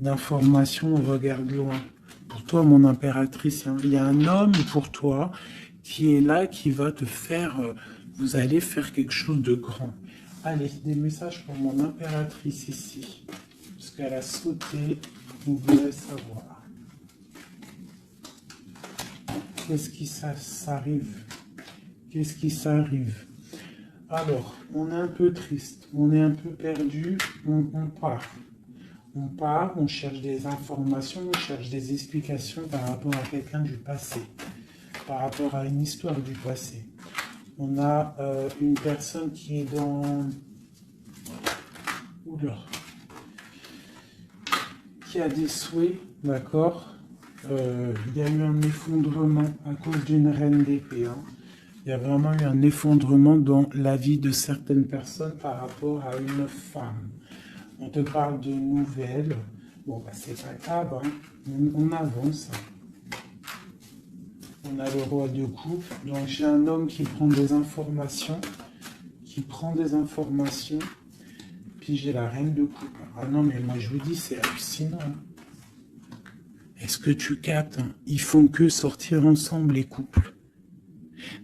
d'information, on regarde loin. Pour toi, mon impératrice, hein, il y a un homme pour toi qui est là, qui va te faire, vous allez faire quelque chose de grand. Allez, des messages pour mon impératrice ici. Parce qu'elle a sauté, vous voulez savoir. Qu'est-ce qui s'arrive? Qu'est-ce qui s'arrive? Alors, on est un peu triste, on est un peu perdu, on part. On part, on cherche des informations, on cherche des explications par rapport à quelqu'un du passé, par rapport à une histoire du passé. On a une personne qui est dans... Oula. Qui a des souhaits, d'accord. Il y a eu un effondrement à cause d'une reine d'épée. Hein. Il y a vraiment eu un effondrement dans la vie de certaines personnes par rapport à une femme. On te parle de nouvelles. Bon, bah, c'est pas grave, hein. On avance. On a le roi de coupe. Donc, j'ai un homme qui prend des informations. Puis, j'ai la reine de coupe. Ah non, mais moi, je vous dis, c'est hallucinant. Est-ce que tu captes? Ils font que sortir ensemble, les couples.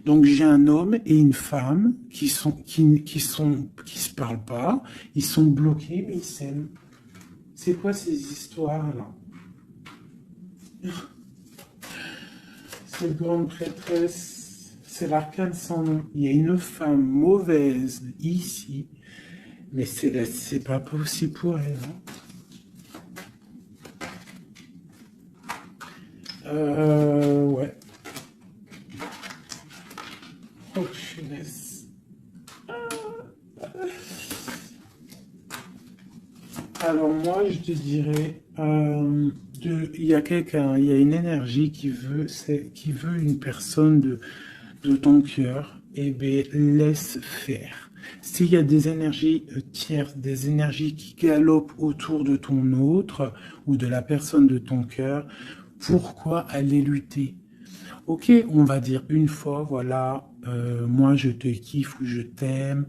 Donc j'ai un homme et une femme qui se parlent pas, ils sont bloqués mais ils s'aiment. C'est quoi ces histoires là? Cette grande prêtresse, c'est l'arcane sans nom. Il y a une femme mauvaise ici, mais c'est pas possible pour elle. Ouais. Oh, punaise. Alors moi, je te dirais, il y a quelqu'un, il y a une énergie qui veut une personne de ton cœur. Eh bien, laisse faire. S'il y a des énergies tierces, des énergies qui galopent autour de ton autre ou de la personne de ton cœur, pourquoi aller lutter? Ok, on va dire une fois, voilà, moi je te kiffe ou je t'aime,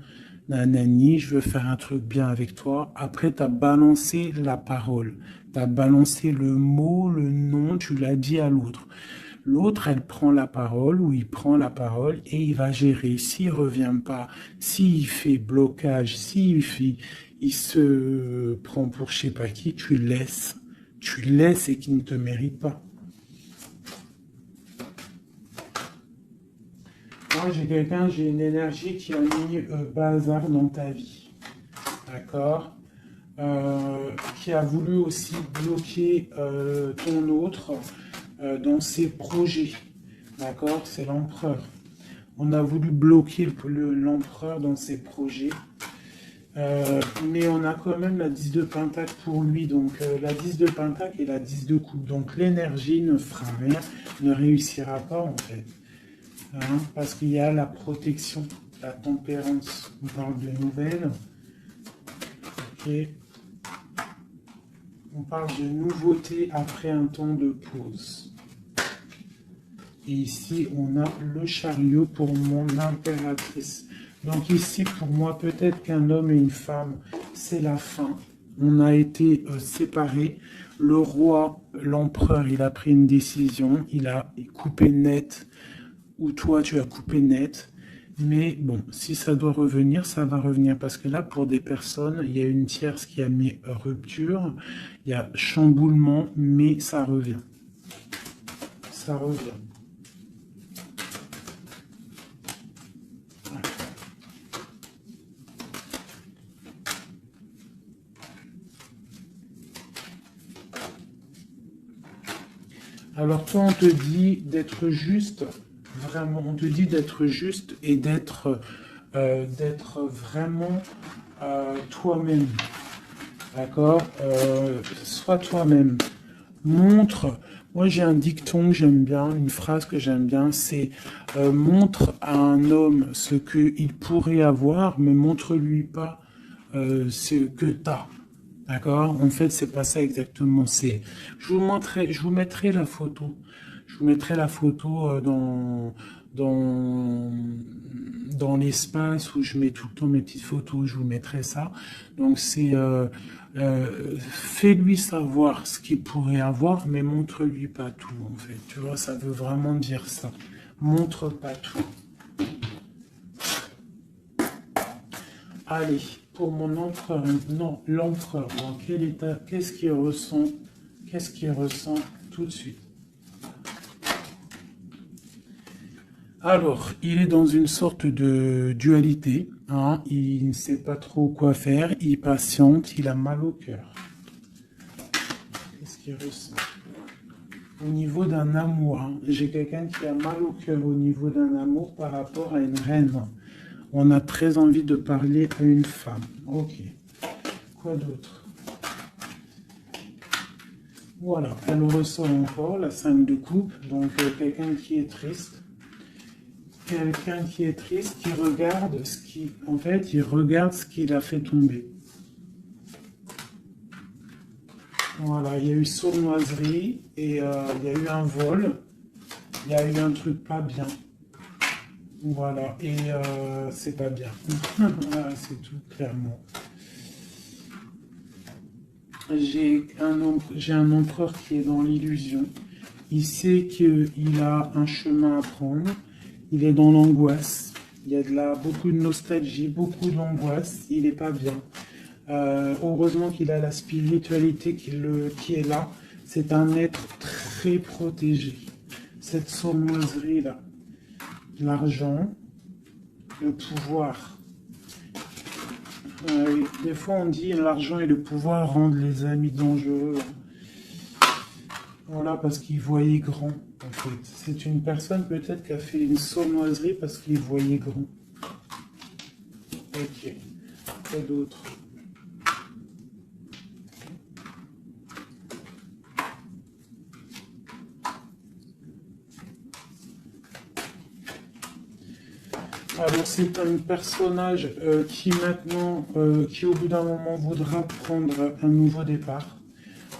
nanani, je veux faire un truc bien avec toi. Après, tu as balancé la parole, tu as balancé le mot, le nom, tu l'as dit à l'autre. L'autre, elle prend la parole ou il prend la parole et il va gérer. S'il revient pas, s'il fait blocage, il se prend pour je sais pas qui, tu laisses. Tu laisses et qu'il ne te mérite pas. Moi, j'ai une énergie qui a mis bazar dans ta vie. D'accord. Qui a voulu aussi bloquer ton autre dans ses projets. D'accord. C'est l'empereur. On a voulu bloquer l'empereur dans ses projets. Mais on a quand même la 10 de pentacle pour lui. Donc la 10 de pentacle et la 10 de coupe. Donc l'énergie ne fera rien, ne réussira pas en fait. Hein, parce qu'il y a la protection, la tempérance. On parle de nouvelles. Okay. On parle de nouveauté après un temps de pause. Et ici, on a le chariot pour mon impératrice. Donc ici, pour moi, peut-être qu'un homme et une femme, c'est la fin. On a été séparés. Le roi, l'empereur, il a pris une décision. Il a coupé net. Ou toi, tu as coupé net. Mais bon, si ça doit revenir, ça va revenir. Parce que là, pour des personnes, il y a une tierce qui a mis rupture, il y a chamboulement, mais ça revient. Ça revient. Alors toi, on te dit d'être juste, vraiment, on te dit d'être juste et d'être vraiment toi-même. D'accord. Sois toi-même. Montre. Moi, j'ai un dicton que j'aime bien, une phrase que j'aime bien, c'est montre à un homme ce qu'il pourrait avoir, mais montre-lui pas ce que tu as. D'accord? En fait, c'est pas ça exactement. Je vous mettrai la photo. Je vous mettrai la photo dans, dans l'espace où je mets tout le temps mes petites photos. Je vous mettrai ça. Donc, fais-lui savoir ce qu'il pourrait avoir, mais montre-lui pas tout, en fait. Tu vois, ça veut vraiment dire ça. Montre pas tout. Allez, pour mon empereur, non, l'empereur, dans quel état, qu'est-ce qu'il ressent tout de suite? Alors, il est dans une sorte de dualité, hein, il ne sait pas trop quoi faire, il patiente, il a mal au cœur. Qu'est-ce qu'il ressent? Au niveau d'un amour, hein, j'ai quelqu'un qui a mal au cœur au niveau d'un amour par rapport à une reine. On a très envie de parler à une femme. Ok. Quoi d'autre? Voilà, elle ressort encore la 5 de coupe. Donc quelqu'un qui est triste. Quelqu'un qui est triste, qui regarde ce qui... En fait, il regarde ce qu'il a fait tomber. Voilà, il y a eu sournoiserie et il y a eu un vol. Il y a eu un truc pas bien. Voilà, et c'est pas bien. Voilà, c'est tout, clairement. J'ai un empereur qui est dans l'illusion. Il sait qu'il a un chemin à prendre. Il est dans l'angoisse. Il y a beaucoup de nostalgie, beaucoup d'angoisse. Il n'est pas bien. Heureusement qu'il a la spiritualité qui est là. C'est un être très protégé. Cette sournoiserie-là. L'argent, le pouvoir. Des fois, on dit l'argent et le pouvoir rendent les amis dangereux. Voilà, parce qu'il voyait grand, en fait. C'est une personne peut-être qui a fait une sournoiserie parce qu'il voyait grand. Ok. Quoi d'autre? Alors c'est un personnage qui maintenant, qui au bout d'un moment voudra prendre un nouveau départ.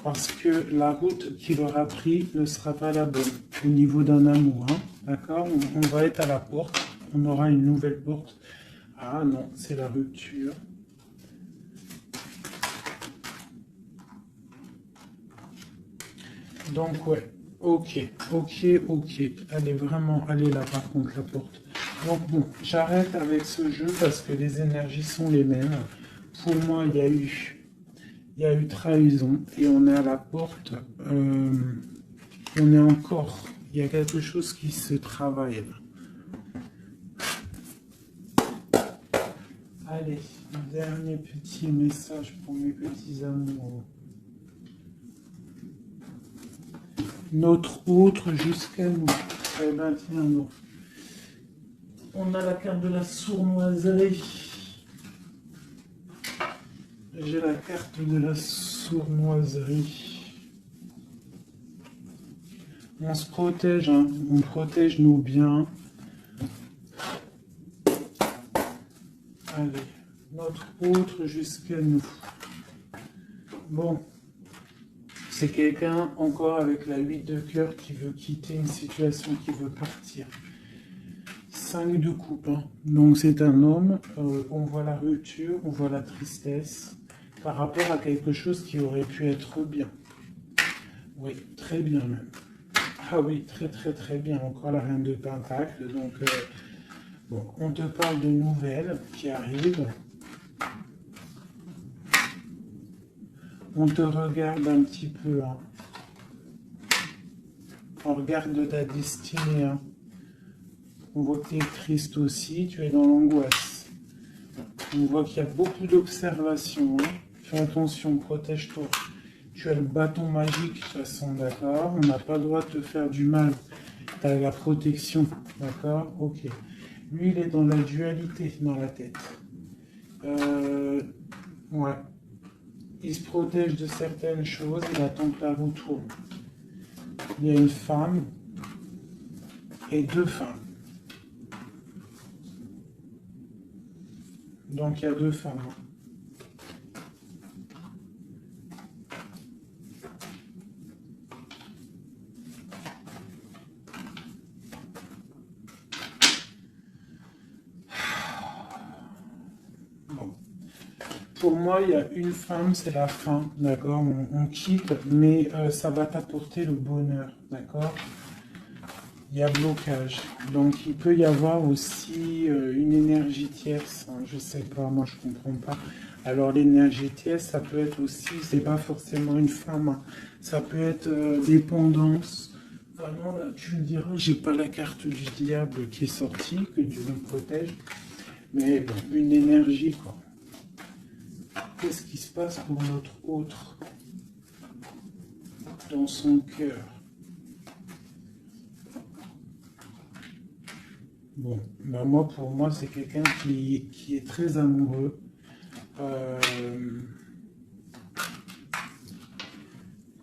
Parce que la route qu'il aura pris ne sera pas la bonne au niveau d'un amour. Hein. D'accord? On va être à la porte. On aura une nouvelle porte. Ah non, c'est la rupture. Donc ouais, ok. Elle est vraiment, elle est là par contre la porte. Donc bon, j'arrête avec ce jeu parce que les énergies sont les mêmes. Pour moi, il y a eu trahison et on est à la porte. On est encore. Il y a quelque chose qui se travaille là. Allez, un dernier petit message pour mes petits amours. Notre autre jusqu'à nous. Eh ben tiens, non. On a la carte de la sournoiserie. J'ai la carte de la sournoiserie. On se protège, hein. On protège nos biens. Allez, notre autre jusqu'à nous. Bon, c'est quelqu'un encore avec la 8 de cœur qui veut quitter une situation, qui veut partir. 5 de coupe, hein. Donc c'est un homme, on voit la rupture, on voit la tristesse par rapport à quelque chose qui aurait pu être bien. Oui, très bien même. Ah oui, très bien. Encore la reine de Pentacle, donc Bon, on te parle de nouvelles qui arrivent. On te regarde un petit peu. Hein. On regarde ta destinée. Hein. On voit que tu es triste aussi, tu es dans l'angoisse. On voit qu'il y a beaucoup d'observations. Hein. Fais attention, protège-toi. Tu as le bâton magique, de toute façon, d'accord? On n'a pas le droit de te faire du mal. Tu as la protection, d'accord? Ok. Lui, il est dans la dualité dans la tête. Ouais. Il se protège de certaines choses, il attend que la roue tourne. Il y a une femme et deux femmes. Donc il y a deux femmes. Bon. Pour moi, il y a une femme, c'est la fin, d'accord? On quitte, mais ça va t'apporter le bonheur, d'accord? Il y a blocage. Donc il peut y avoir aussi une énergie tierce. Hein, je sais pas, moi je comprends pas. Alors l'énergie tierce, ça peut être aussi, c'est pas forcément une femme. Hein, ça peut être dépendance. Vraiment, là, tu me diras, j'ai pas la carte du diable qui est sortie, que Dieu nous protège. Mais bon, une énergie quoi. Qu'est-ce qui se passe pour notre autre dans son cœur? Bon, ben moi, pour moi, c'est quelqu'un qui est très amoureux.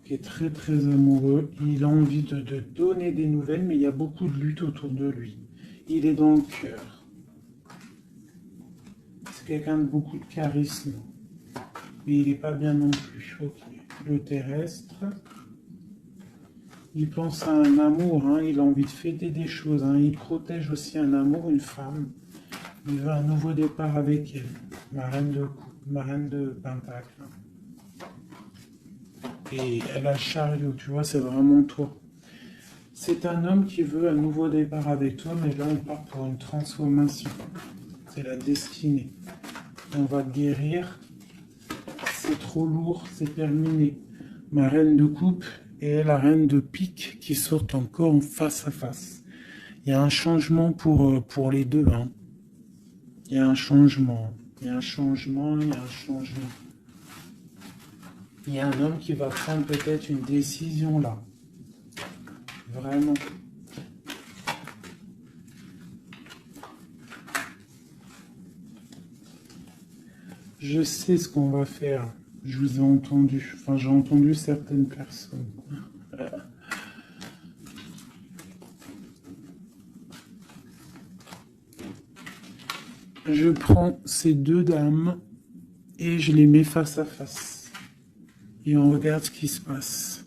Qui est très très amoureux. Il a envie de donner des nouvelles, mais il y a beaucoup de lutte autour de lui. Il est dans le cœur. C'est quelqu'un de beaucoup de charisme. Mais il n'est pas bien non plus. Ok. Le terrestre. Il pense à un amour, hein. Il a envie de fêter des choses. Hein. Il protège aussi un amour, une femme. Il veut un nouveau départ avec elle. Ma reine de coupe, ma reine de pentacle. Et elle a le chariot, tu vois, c'est vraiment toi. C'est un homme qui veut un nouveau départ avec toi, mais là on part pour une transformation. C'est la destinée. On va guérir. C'est trop lourd, c'est terminé. Ma reine de coupe et la reine de pique qui sortent encore en face à face. Il y a un changement pour les deux. Hein. Il y a un changement. Il y a un changement, il y a un changement. Il y a un homme qui va prendre peut-être une décision là. Vraiment. Je sais ce qu'on va faire. Je vous ai entendu. Enfin, j'ai entendu certaines personnes. Je prends ces deux dames et je les mets face à face. Et on regarde ce qui se passe.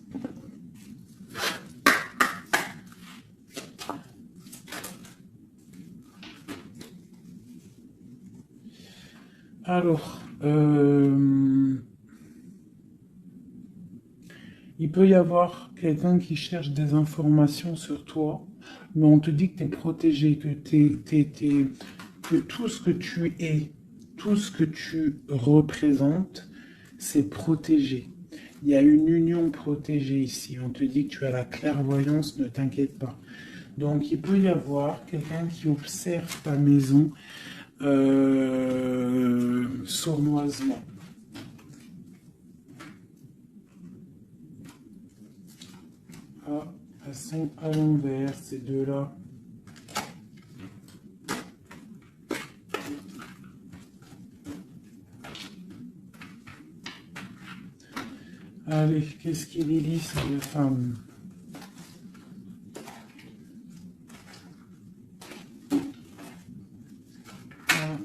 Alors, il peut y avoir quelqu'un qui cherche des informations sur toi, mais on te dit que tu es protégé, que tout ce que tu es, tout ce que tu représentes, c'est protégé. Il y a une union protégée ici. On te dit que tu as la clairvoyance, ne t'inquiète pas. Donc, il peut y avoir quelqu'un qui observe ta maison sournoisement. Ah, elles sont à l'envers, ces deux-là. Allez, qu'est-ce qu'il y lit, ces deux femmes? Un,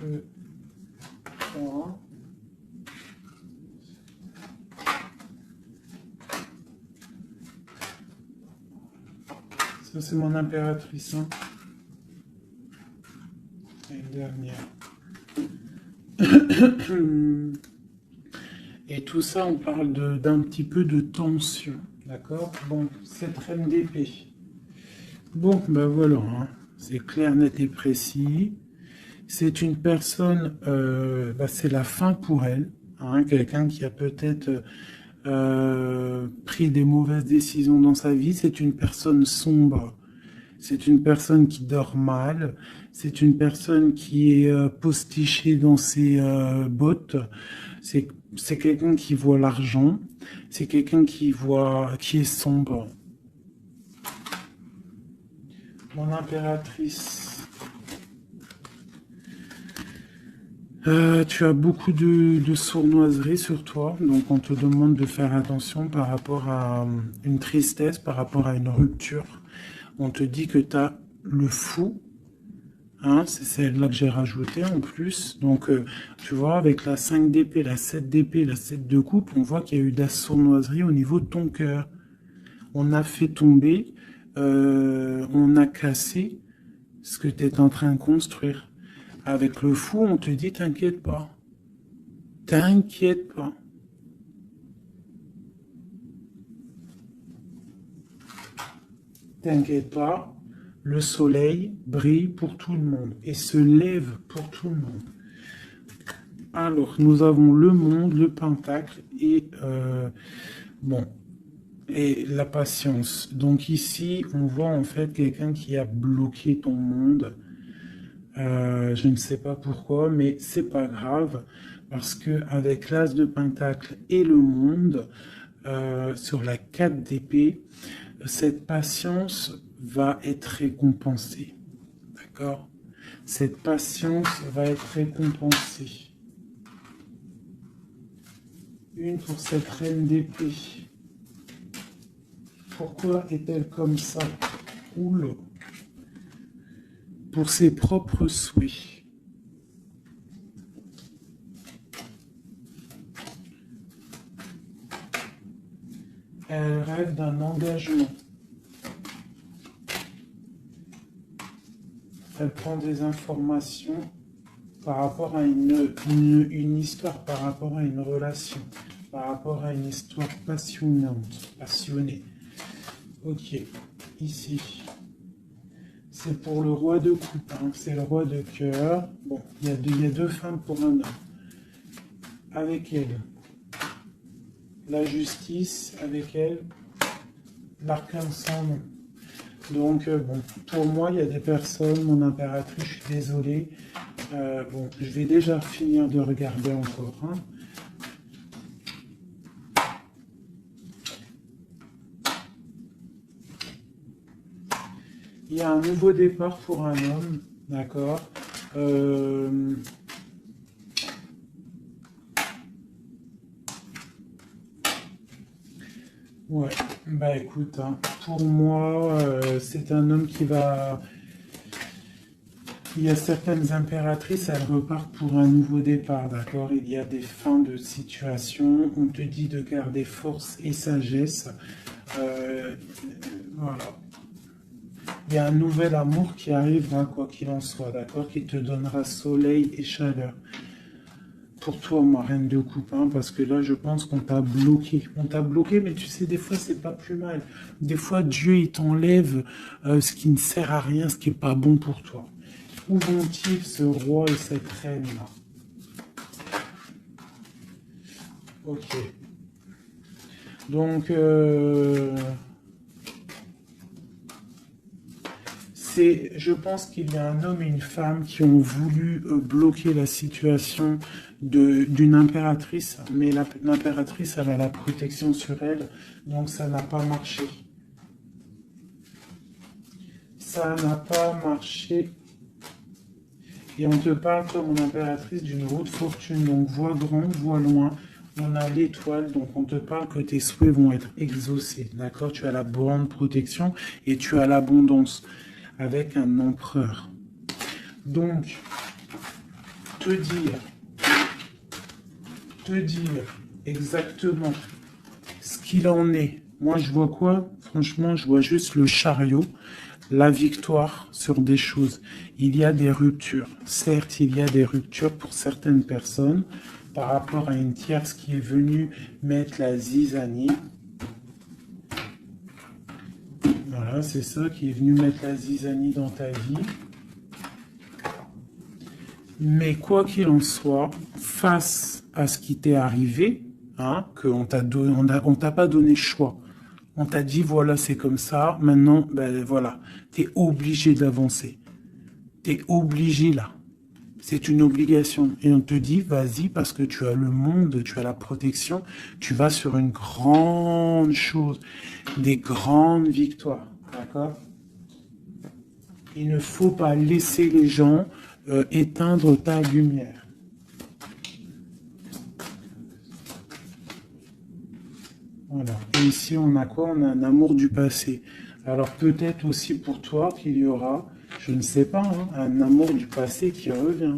deux, trois. Ça, c'est mon impératrice. Hein. Et une dernière. Et tout ça, on parle d'un petit peu de tension. D'accord? Bon, cette reine d'épée. Bon, ben voilà. Hein. C'est clair, net et précis. C'est une personne, c'est la fin pour elle. Hein, quelqu'un qui a peut-être pris des mauvaises décisions dans sa vie. C'est une personne sombre. C'est une personne qui dort mal. C'est une personne qui est postichée dans ses bottes. C'est quelqu'un qui voit l'argent. C'est quelqu'un qui est sombre. Mon impératrice. Tu as beaucoup de sournoiserie sur toi, donc on te demande de faire attention par rapport à une tristesse, par rapport à une rupture. On te dit que tu as le fou, hein, c'est celle-là que j'ai rajouté en plus. Donc, tu vois, avec la 5 d'épée, la 7 d'épée, la 7 de coupe, on voit qu'il y a eu de la sournoiserie au niveau de ton cœur. On a fait tomber, on a cassé ce que tu es en train de construire. Avec le fou, on te dit, t'inquiète pas. T'inquiète pas. T'inquiète pas. Le soleil brille pour tout le monde et se lève pour tout le monde. Alors, nous avons le monde, le pentacle et et la patience. Donc ici, on voit en fait quelqu'un qui a bloqué ton monde. Je ne sais pas pourquoi, mais c'est pas grave parce que avec l'as de pentacle et le monde sur la 4 d'épée, cette patience va être récompensée. D'accord? Cette patience va être récompensée. Une pour cette reine d'épée. Pourquoi est-elle comme ça? Oula. Pour ses propres souhaits. Elle rêve d'un engagement. Elle prend des informations par rapport à une histoire, par rapport à une relation, par rapport à une histoire passionnée. Ok, ici. C'est pour le roi de coupe, hein. C'est le roi de cœur. Bon, il y a deux femmes pour un homme. Avec elle, la justice, avec elle, l'arcane sans nom. Donc, pour moi, il y a des personnes, mon impératrice, je suis désolé. Je vais déjà finir de regarder encore. Hein. Il y a un nouveau départ pour un homme, d'accord. Ouais, bah écoute, hein, pour moi, c'est un homme qui va... Il y a certaines impératrices, elles repartent pour un nouveau départ, d'accord? Il y a des fins de situation, on te dit de garder force et sagesse. Voilà. Il y a un nouvel amour qui arrivera, quoi qu'il en soit, d'accord? Qui te donnera soleil et chaleur. Pour toi, ma reine de coupe, hein, parce que là, je pense qu'on t'a bloqué. On t'a bloqué, mais tu sais, des fois, c'est pas plus mal. Des fois, Dieu, il t'enlève ce qui ne sert à rien, ce qui n'est pas bon pour toi. Où vont-ils, ce roi et cette reine-là? Ok. Donc, je pense qu'il y a un homme et une femme qui ont voulu bloquer la situation d'une impératrice, mais l'impératrice, elle a la protection sur elle, donc ça n'a pas marché. Ça n'a pas marché. Et on te parle comme une impératrice d'une roue de fortune, donc vois grand, vois loin. On a l'étoile, donc on te parle que tes souhaits vont être exaucés, d'accord? Tu as la bonne protection et tu as l'abondance avec un empereur. Donc, te dire exactement ce qu'il en est. Moi, je vois quoi? Franchement, je vois juste le chariot, la victoire sur des choses. Il y a des ruptures. Certes, il y a des ruptures pour certaines personnes par rapport à une tierce qui est venue mettre la zizanie. Voilà. Voilà, c'est ça qui est venu mettre la zizanie dans ta vie. Mais quoi qu'il en soit, face à ce qui t'est arrivé, hein, qu'on t'a pas donné le choix. On t'a dit, voilà, c'est comme ça. Maintenant, ben voilà, t'es obligé d'avancer. T'es obligé là. C'est une obligation. Et on te dit, vas-y, parce que tu as le monde, tu as la protection, tu vas sur une grande chose, des grandes victoires. D'accord? Il ne faut pas laisser les gens éteindre ta lumière. Voilà. Et ici, on a quoi? On a un amour du passé. Alors peut-être aussi pour toi qu'il y aura, je ne sais pas, hein, un amour du passé qui revient.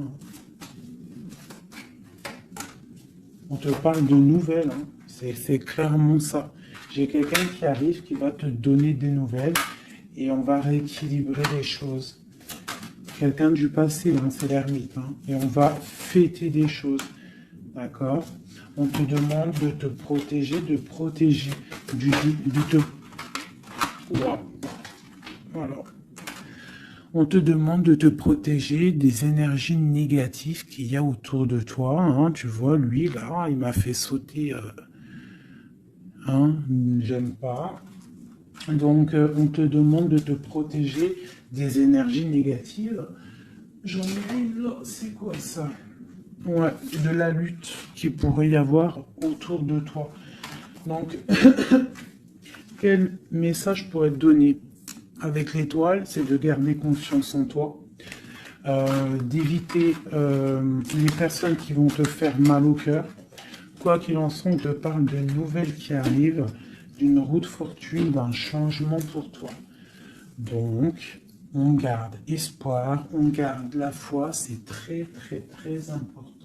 On te parle de nouvelles. Hein. C'est clairement ça. J'ai quelqu'un qui arrive, qui va te donner des nouvelles et on va rééquilibrer les choses. Quelqu'un du passé, hein, c'est l'ermite. Hein, et on va fêter des choses. D'accord? On te demande de te protéger, voilà. On te demande de te protéger des énergies négatives qu'il y a autour de toi. Hein. Tu vois, lui, là, il m'a fait sauter. Hein, j'aime pas. Donc, on te demande de te protéger des énergies négatives. J'en ai une là, c'est quoi ça? Ouais, de la lutte qu'il pourrait y avoir autour de toi. Donc, quel message pourrait te donner avec l'étoile? C'est de garder confiance en toi, d'éviter les personnes qui vont te faire mal au cœur. Quoi qu'il en soit, on te parle de nouvelles qui arrivent, d'une route fortune, d'un changement pour toi. Donc, on garde espoir, on garde la foi, c'est très très très important.